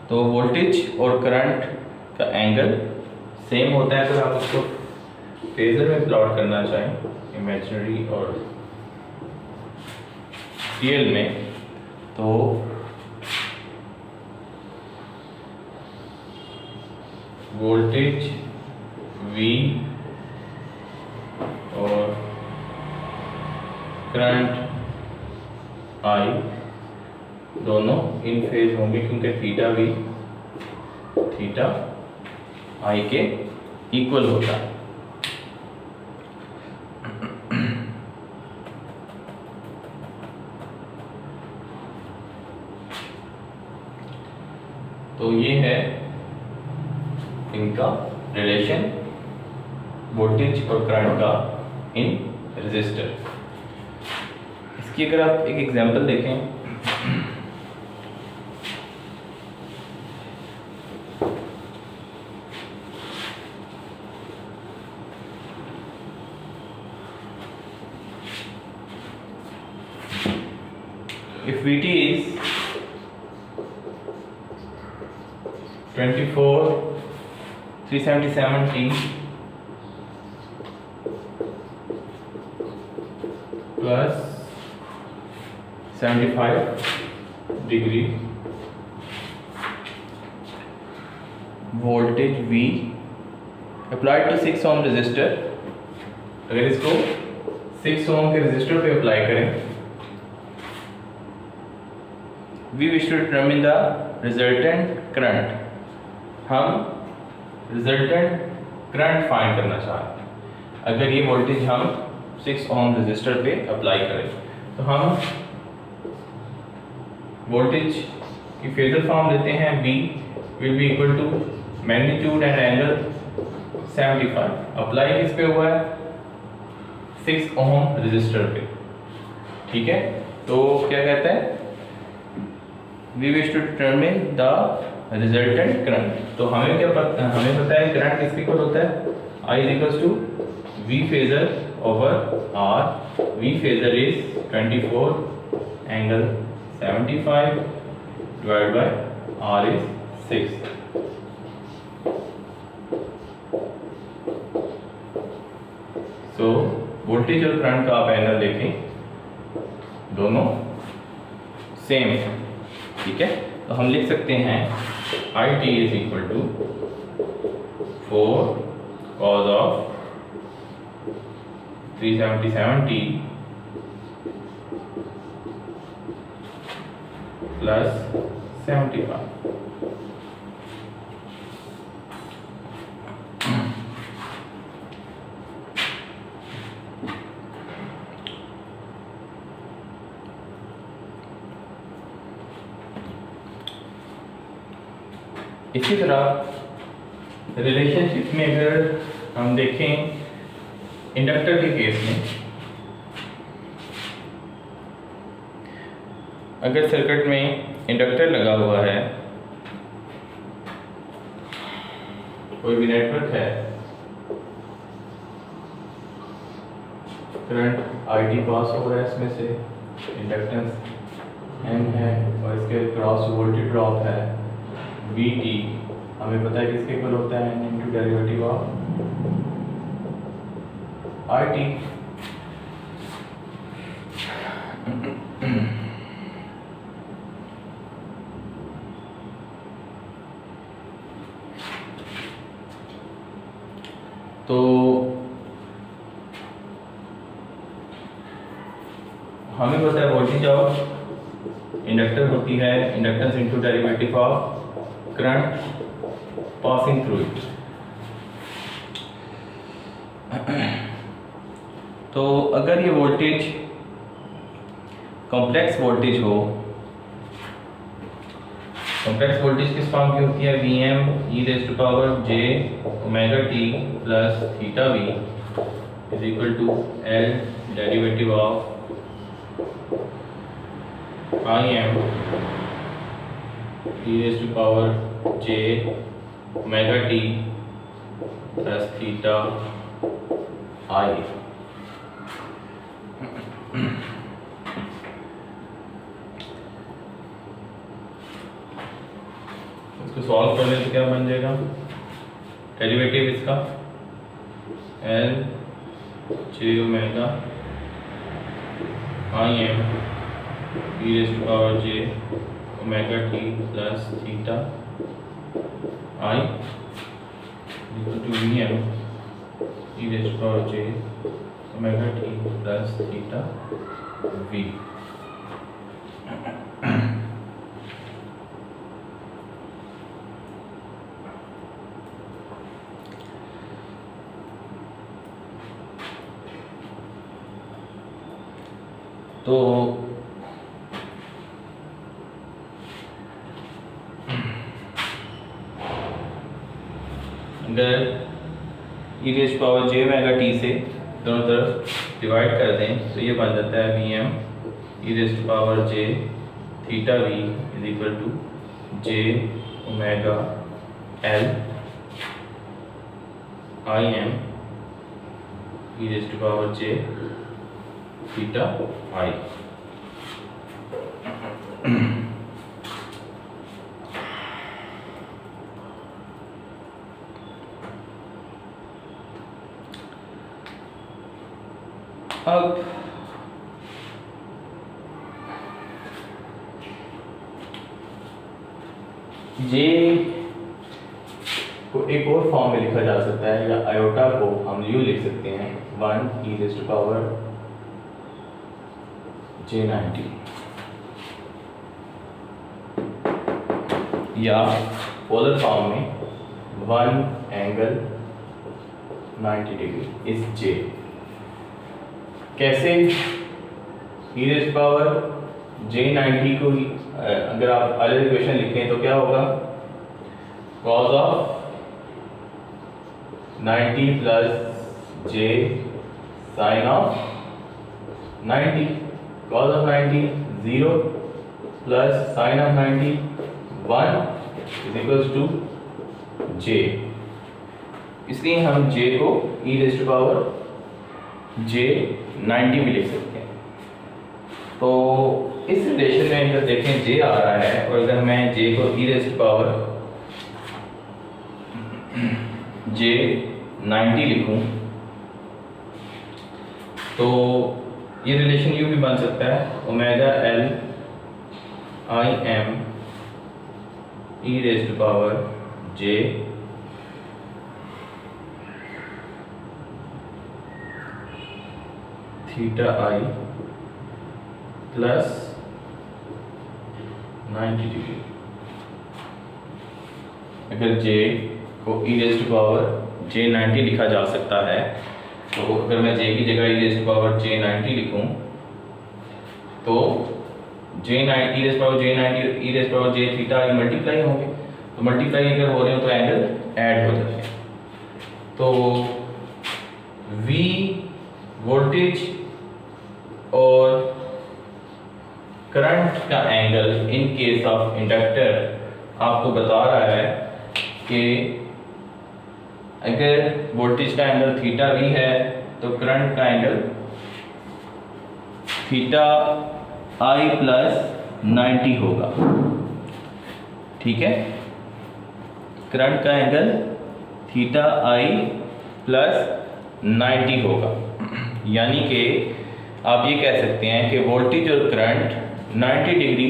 तो वोल्टेज और करंट का एंगल सेम होता है। अगर आप उसको फेजर में प्लॉट करना चाहें इमेजिनरी और रियल में, तो वोल्टेज V और करंट I दोनों इन फेज होंगे क्योंकि थीटा V थीटा I के इक्वल होता है। तो ये है इनका रिलेशन वोल्टेज और करंट का इन रेजिस्टर। इसकी अगर आप एक एग्जांपल देखें, if Vt is 24,377 T plus 75 degree, voltage V applied to 6 ohm resistor. अगर इसको 6 ओम के रेजिस्टर पे अप्लाई करें, we wish to determine the resultant current। हम resultant current फाइंड करना चाहते हैं। अगर ये वोल्टेज हम 6 ओम रेजिस्टर पे अप्लाई करें तो हम वोल्टेज की फेजर फॉर्म लेते हैं। V will be equal to magnitude and angle 75 apply किस पे हुआ है? 6 ओम रजिस्टर पे। ठीक है, तो क्या कहता है? We wish to determine the resultant current. तो हमें पता है करंट किसके इक्वल होता है? I is equals to V phasor over R. V phasor is 24 angle 75 divided by R is 6. So voltage और करंट का आप एंगल देखें, दोनों सेम है। ठीक है, तो हम लिख सकते हैं IT is equal to 4 cos of 377t plus 75। इसी तरह रिलेशनशिप में अगर हम देखें इंडक्टर के केस में, अगर सर्किट में इंडक्टर लगा हुआ है, कोई भी नेटवर्क है, करंट IT पास हो रहा है इसमें से, इंडक्टेंस M है और इसके क्रॉस वोल्टेज ड्रॉप है VT, हमें पता है किसके इक्वल होता है? N into derivative of IT। तो हमें पता है वोल्टेज ऑफ इंडक्टर होती है inductance into derivative of current passing through it. तो अगर ये वोल्टेज कॉम्प्लेक्स वोल्टेज हो, कॉम्प्लेक्स वोल्टेज किस फॉर्म की होती है? Vm e raised to power j omega t plus theta v is equal to L derivative of Im e raised to power j omega t plus theta I। इसको solve करने से क्या बन जाएगा? डेरिवेटिव इसका L j omega Im e raised to power j omega t plus theta I equal to Vm e raised to power j omega t plus theta v। तो अगर e raise power j omega t से दोनों तरफ divide कर दें तो ये बन जाता है Vm e raise power j theta v is equal to j omega L Im e raise power j theta I। अब J को एक और फॉर्म में लिखा जा सकता है, या आयोटा को हम यूँ लिख सकते हैं 1 e raise to power J90, या पोलर फॉर्म में 1 एंगल 90 डिग्री इस J। कैसे? e रेज़ पावर J90 को ही अगर आप अलग इक्वेशन लिखें तो क्या होगा? Cos of 90 plus j sine of 90, cos of 90 0 plus sine of 90 1 is equals to j. इसलिए हम j को e raise to power j 90 भी लिख सकते हैं। तो इस रिलेशन में अगर देखें j आ रहा है और अगर मैं j को e raise to power j 90 लिखूं तो ये रिलेशन यूँ भी बन सकता है omega l I M e raise to power j theta I plus 90 degree. अगर j को e raise to power j 90 लिखा जा सकता है तो अगर मैं j की जगह e raise to power j 90 लिखूं तो e raise to power j 90 e raise to power j theta I multiply होंगे। तो मल्टीप्लाई अगर हो रहे हो तो एंगल ऐड हो जाते हैं। तो v वोल्टेज और करंट का angle in case of inductor आपको बता रहा है कि अगर वोल्टेज का एंगल थीटा भी है तो करंट का एंगल थीटा आई प्लस 90 होगा। ठीक है, करंट का एंगल थीटा आई प्लस 90 होगा। यानी कि आप ये कह सकते हैं कि वोल्टेज और current 90 degree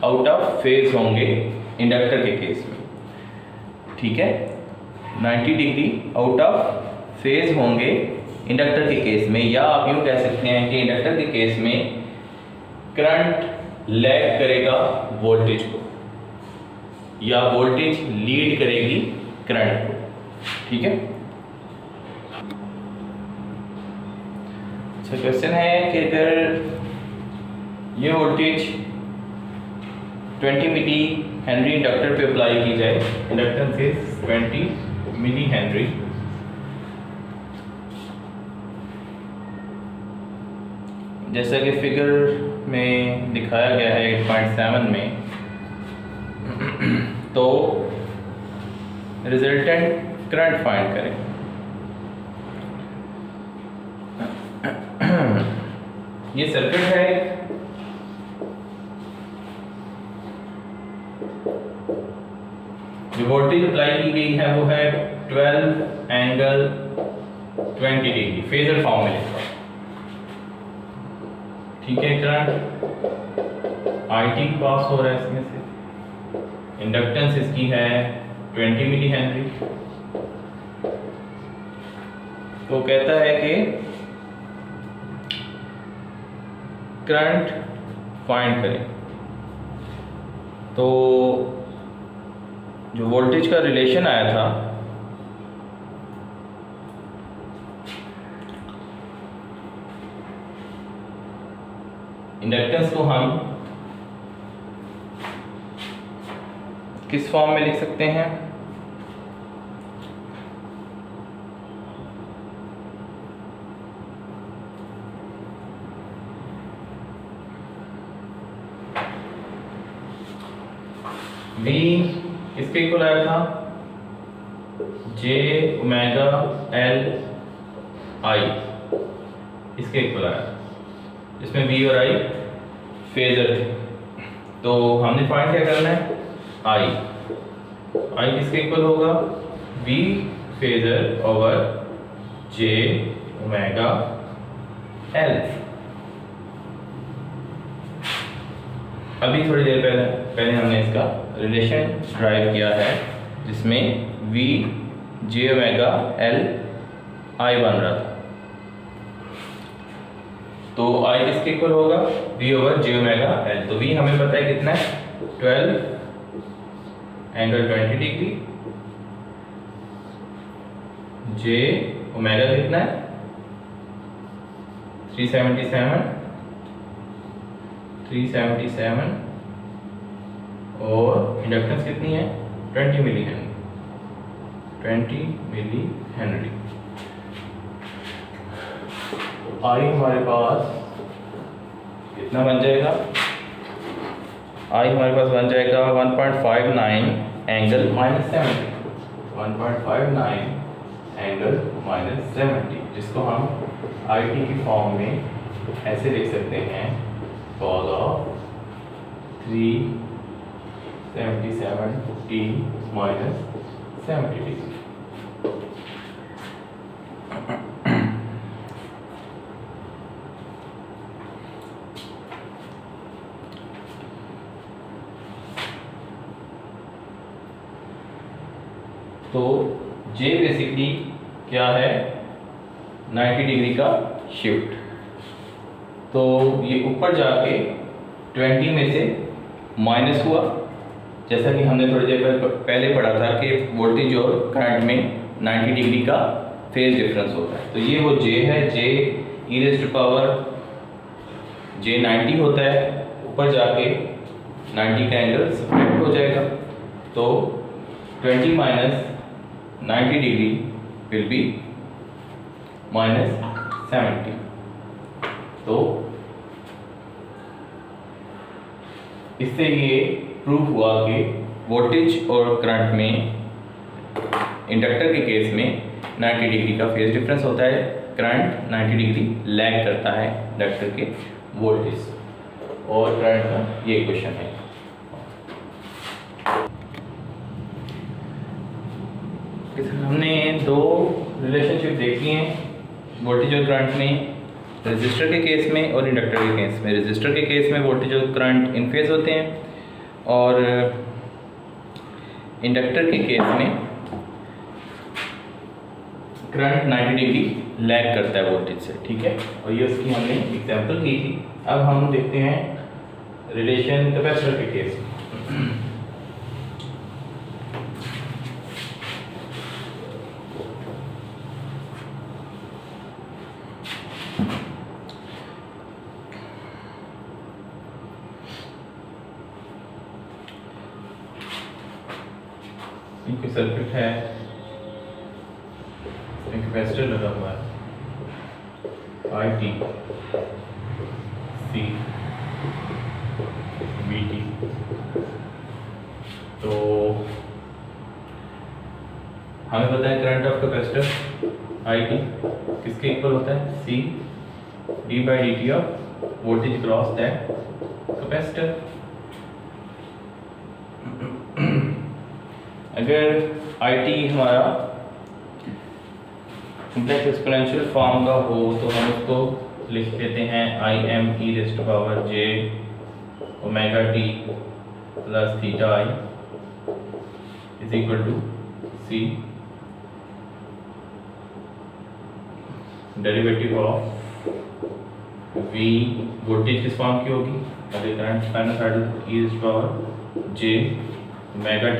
out of phase होंगे इंडक्टर के केस में। ठीक है, 90 डिग्री आउट ऑफ फेज होंगे इंडक्टर के केस में, या आप यूँ कह सकते हैं कि इंडक्टर के केस में करंट लैग करेगा वोल्टेज को या वोल्टेज लीड करेगी करंट को। ठीक है, अच्छा क्वेश्चन है कि अगर ये वोल्टेज 20 मिली हेनरी इंडक्टर पे अप्लाई की जाए, इंडक्टेंस इज 20 मिली हेनरी, जैसा कि फिगर में दिखाया गया है 8.7 में, तो रिजल्टेंट करंट फाइंड करें। ये सर्किट है, जो वोल्टेज अप्लाई की गई है वो है 12 एंगल 20 डिग्री, फेजर फॉर्म में लिखा। ठीक है, करंट IT पास हो रहा है इसमें से, इंडक्टेंस इसकी है 20 मिली हेनरी। तो कहता है कि करंट फाइंड करें। तो जो वोल्टेज का रिलेशन आया था इंडक्टेंस को हम किस फॉर्म में लिख सकते हैं? V किसके इक्वल आया था? J ओमेगा L I इसके इक्वल आया, इसमें V और I फेजर थे। तो हमने फाइंड क्या करना है? I किसके इक्वल होगा? V phasor over J omega L। अभी थोड़ी देर पहले हमने इसका रिलेशन ड्राइव किया है जिसमें V J omega L I बन रहा था। तो I किसके इक्वल होगा? V over J omega L। तो V हमें पता है कितना है? 12 एंगल 20 डिग्री, J ओमेगा कितना है? 377 और इंडक्टेंस कितनी है? 20 मिली हेनरी। 20 milli henry. आई हमारे पास कितना बन जाएगा, आई हमारे पास बन जाएगा 1.59 एंगल -70, 1.59 एंगल -70, जिसको हम आई टी की फॉर्म में ऐसे लिख सकते हैं, कॉस ऑफ 377t -70 डिग्री। तो J बेसिकली क्या है, 90 डिग्री का शिफ्ट। तो ये ऊपर जाके 20 में से माइनस हुआ, जैसा कि हमने थोड़ी देर पहले पढ़ा था कि वोल्टेज और करंट में 90 डिग्री का फेज डिफरेंस होता है। तो ये वो J है, J J 90 होता है, ऊपर जाके 90 का एंगल सब्ट्रैक्ट हो जाएगा। तो 20 माइनस 90 डिग्री विल बी -70। तो इससे ये प्रूव हुआ कि वोल्टेज और करंट में इंडक्टर के केस में 90 डिग्री का फेज डिफरेंस होता है, करंट 90 डिग्री लैग करता है इंडक्टर के वोल्टेज और करंट का ये क्वेश्चन है। हमने दो रिलेशनशिप देखी हैं वोल्टेज और करंट में, रेजिस्टर के केस में और इंडक्टर के केस में। रेजिस्टर के केस में वोल्टेज और करंट इन फेज होते हैं और इंडक्टर के केस में करंट 90 डिग्री लैग करता है वोल्टेज से, ठीक है। और ये उसकी हमने एग्जांपल की थी। अब हम देखते हैं रिलेशन कैपेसिटर के केस में। इनकी सर्किट है, कैपेसिटर लगा हुआ है IT C VT। तो हमें पता है करंट ऑफ कैपेसिटर IT किसके इक्वल होता है, C d/dt of voltage cross that capacitor. अगर IT हमारा सिंपलेक्स एक्सपोनेंशियल फॉर्म का हो तो हम उसको लिख देते हैं Im e⁻j ω t plus theta I is equal to C derivative of V voltage किस फॉर्म की होगी, अगर current sinusoidal e⁻j ω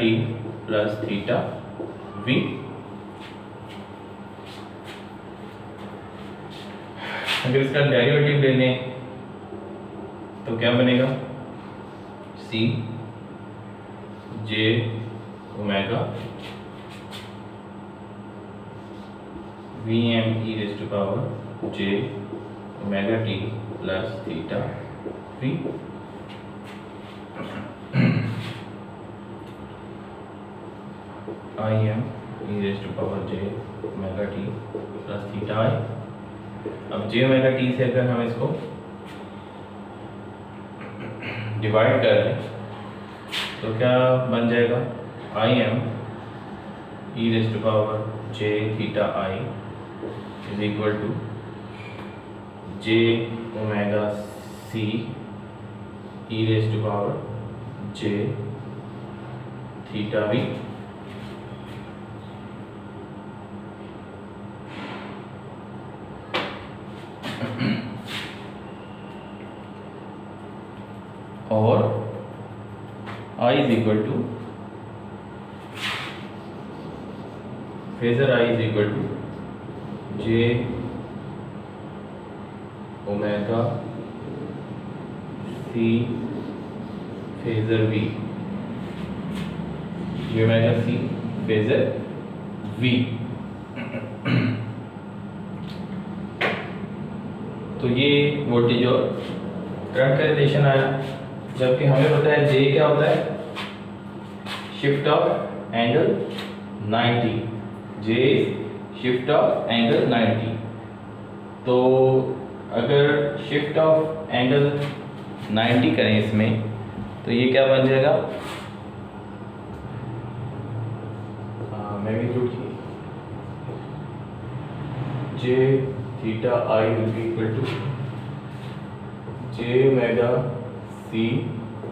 t plus theta V। अगर इसका डेरिवेटिव ले लें तो क्या बनेगा, C J omega Vm e⁻ j ω t plus theta V। Im e⁻ j ω t plus theta I। अब j ω t से अगर हम इसको डिवाइड कर लें तो क्या बन जाएगा, Im e⁻ j theta I is equal to j ω c e⁻ j theta V। और I is equal to phasor I is equal to j omega c phasor V, j omega c phasor V। तो ये voltage और current का relation आया, जबकि हमें पता है J क्या होता है, shift of angle 90, J shift of angle 90। तो अगर शिफ्ट ऑफ एंगल 90 करें इसमें, तो ये क्या बन जाएगा, magnitude J theta I will be equal to J omega C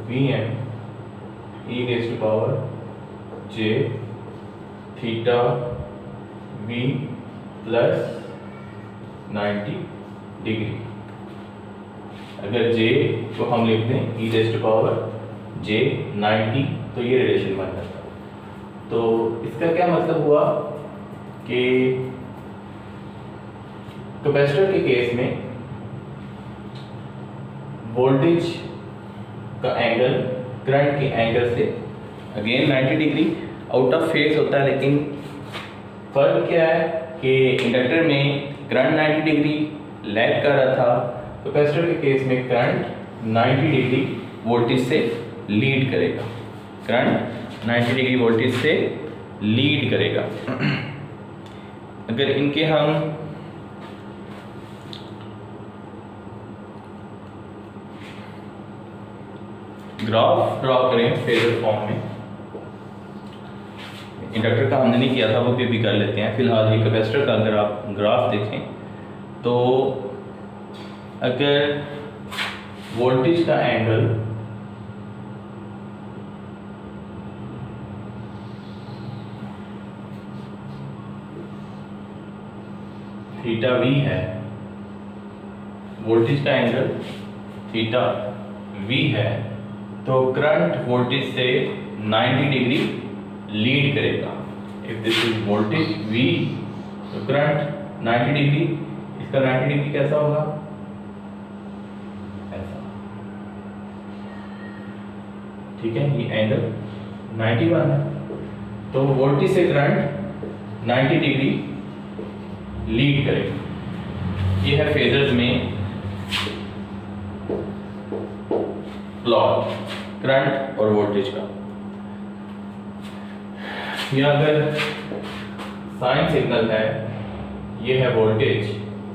Vm e raise to power J theta V plus 90 degree. अगर J को हम लिख दें e raise to power J 90, तो ये रिलेशन बन जाता है। तो इसका क्या मतलब हुआ कि कैपेसिटर के केस में वोल्टेज का एंगल करंट के एंगल से again 90 degree out of phase होता है, लेकिन फर्क क्या है कि इंडक्टर में करंट 90 डिग्री लैग कर रहा था, कैपेसिटर के केस में करंट 90 डिग्री वोल्टेज से लीड करेगा, करंट 90 डिग्री वोल्टेज से लीड करेगा। अगर इनके हम ग्राफ ड्रॉ करें फेजर फॉर्म में, इंडक्टर का हमने नहीं किया था, वो भी कर लेते हैं। फिलहाल ये कैपेसिटर का अगर आप ग्राफ देखें, तो अगर वोल्टेज का एंगल थीटा V है, वोल्टेज का एंगल थीटा V है, तो करंट वोल्टेज से 90 डिग्री लीड करेगा। If this is voltage V, तो करंट 90 डिग्री, इसका 90 डिग्री कैसा होगा, ऐसा, ठीक है, ये एंगल 91 है। तो वोल्टेज से करंट 90 डिग्री लीड करेगा। ये है फेजर्स में प्लॉट करंट और वोल्टेज का। यह अगर साइन सिग्नल है, ये है वोल्टेज,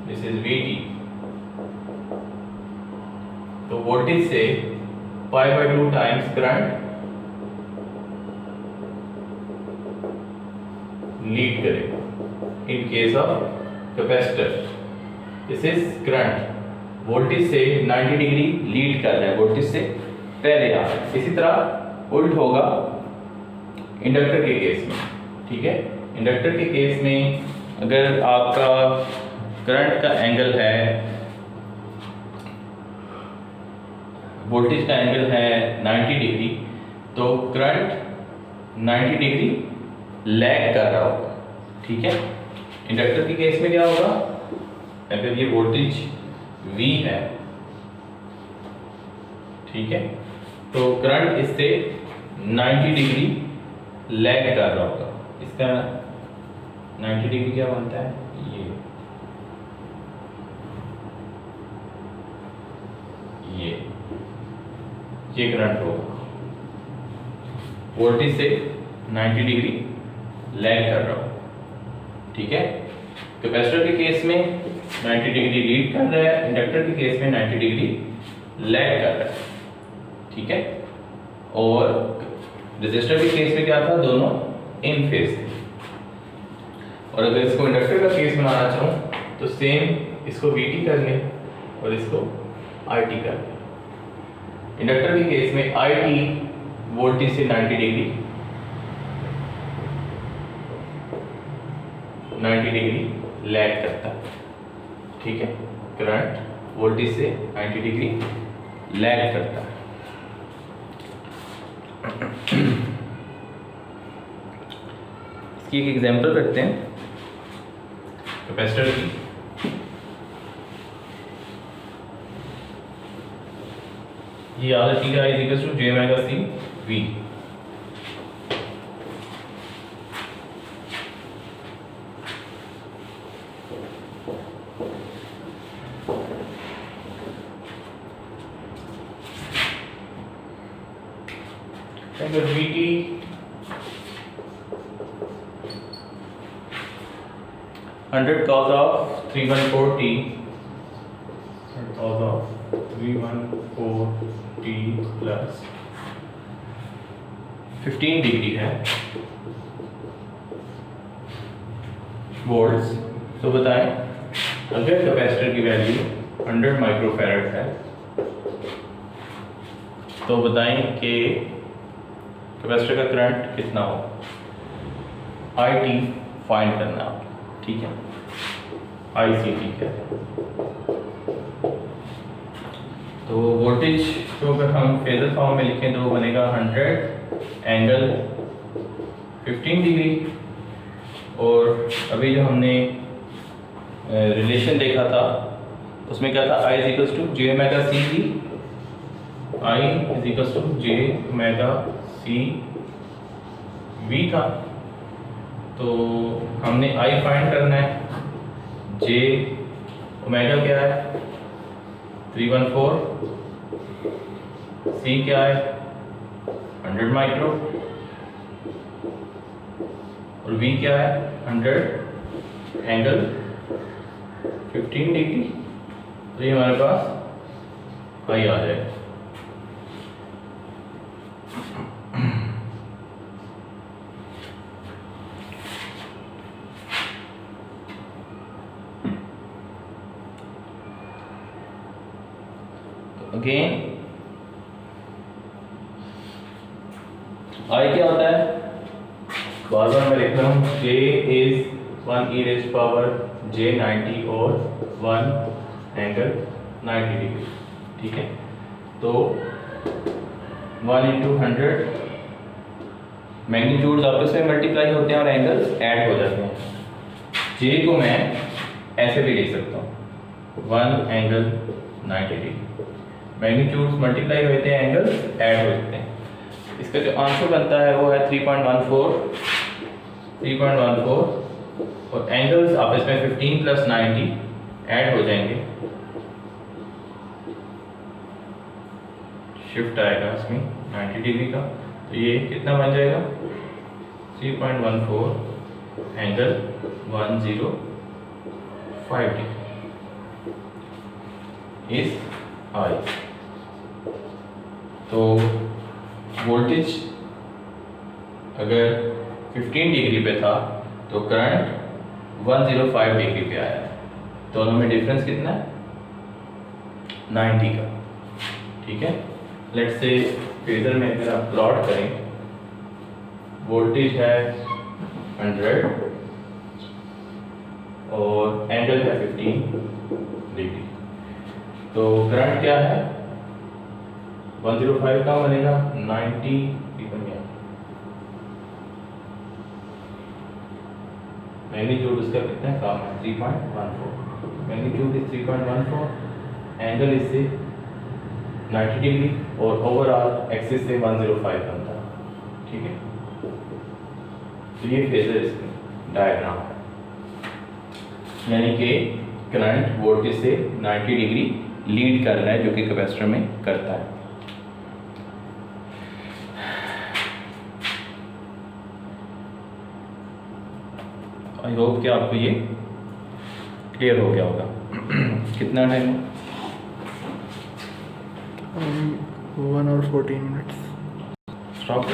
दिस इज VT, तो वोल्टेज से π/2 टाइम्स करंट लीड करेगा। In case of capacitor this is current, voltage से 90 डिग्री लीड कर रहा है, वोल्टेज से पहले आ रहा है। इसी तरह उल्ट होगा इंडक्टर के केस में, ठीक है। इंडक्टर के केस में अगर आपका करंट का एंगल है, वोल्टेज का एंगल है 90 डिग्री, तो करंट 90 डिग्री लैग कर रहा होगा, ठीक है। इंडक्टर के केस में क्या होगा, अगर ये वोल्टेज V है, ठीक है, तो करंट इससे 90 डिग्री लैग कर रहा होगा। इसका 90 डिग्री क्या बनता है, ये करंट होगा, वोल्टेज से 90 डिग्री लैग कर रहा होगा, ठीक है। कैपेसिटर के केस में 90 डिग्री लीड कर रहा है, इंडक्टर के केस में 90 डिग्री लैग कर रहा है, ठीक है। और रेजिस्टर के केस में क्या था, दोनों इन फेज थे। और अगर इसको इंडक्टर का केस बनाना चाहूँ, तो सेम इसको VT कर लें और इसको IT कर लें। इंडक्टर के केस में IT वोल्टेज से 90 डिग्री लैग करता है, ठीक है। करंट वोल्टेज से 90 डिग्री लैग करता है। इसकी एक एग्जांपल रखते हैं कैपेसिटर की। ये याद रखिएगा, is equal to J omega C V। अगर VT 100 cos of 314T 314T प्लस 15 डिग्री है वोल्ट्स। तो बताएं अगर कैपेसिटर की वैल्यू 100 माइक्रोफैरड है तो बताएं कि कैपेसिटर का करंट कितना हो। IT फाइंड करना है, ठीक है, ICT क्या है। तो वोल्टेज को अगर हम फेजर फॉर्म में लिखें तो वो बनेगा 100 एंगल 15 डिग्री। और अभी जो हमने रिलेशन देखा था उसमें क्या था, I = j ओमेगा C थी, I = j omega C V था। तो हमने I फाइंड करना है, j ओमेगा क्या है 314, C क्या है 100 माइक्रो और V क्या है 100 एंगल 15 डिग्री। तो ये हमारे पास I आ जाएगा। अगेन I क्या होता है, बार बार मैं लिख रहा हूँ, J is 1e⁻j90 और 1 एंगल 90 डिग्री, ठीक है। तो 1 × 100 मैग्नीट्यूड आपस में मल्टीप्लाई होते हैं और एंगल्स ऐड हो जाते हैं। J को मैं ऐसे भी लिख सकता हूँ 1 एंगल 90 डिग्री, मैग्नीट्यूड्स मल्टीप्लाई होते हैं, एंगल्स ऐड हो जाते हैं। इसका जो आंसर बनता है वो है 3.14 और एंगल्स आपस में 15 + 90 ऐड हो जाएंगे, शिफ्ट आएगा इसमें 90 डिग्री का। तो ये कितना बन जाएगा 3.14 एंगल 105 डिग्री इस I। तो वोल्टेज अगर 15 डिग्री पे था तो करंट 105 डिग्री पे आया है। दोनों में डिफरेंस कितना है 90 का, ठीक है। लेट्स से फेजर में अगर आप प्लॉट करें, वोल्टेज है 100 और एंगल है 15 डिग्री, तो करंट क्या है 105 का बनेगा 90 मैग्नीट्यूड उसका कितना है कम है 3.14, मैग्नीट्यूड इज 3.14, एंगल इससे 90 डिग्री और ओवरऑल एक्सिस से 105 बनता है, ठीक है। तो ये फेजर इसमें डायग्राम है, यानी कि करंट वोल्टेज से 90 डिग्री लीड कर रहा है जो कि कैपेसिटर में करता है। आई होप कि आपको ये क्लियर हो गया होगा। कितना टाइम 1 और 14 मिनट्स स्टॉप।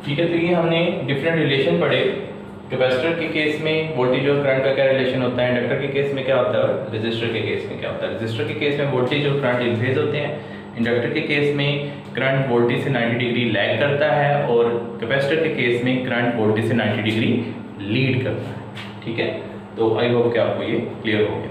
ठीक है, तो ये हमने डिफरेंट रिलेशन पढ़े। कैपेसिटर के केस में वोल्टेज और करंट का क्या रिलेशन होता है, इंडक्टर के केस में क्या होता है, रेजिस्टर के केस में क्या होता है। रेजिस्टर के केस में वोल्टेज और करंट इन फेज होते हैं, इंडक्टर के केस में करंट वोल्टेज से 90 डिग्री लैग करता है और कैपेसिटर के केस में करंट वोल्टेज से 90 डिग्री लीड करता है, ठीक है। तो आई होप कि आपको ये क्लियर हो गया।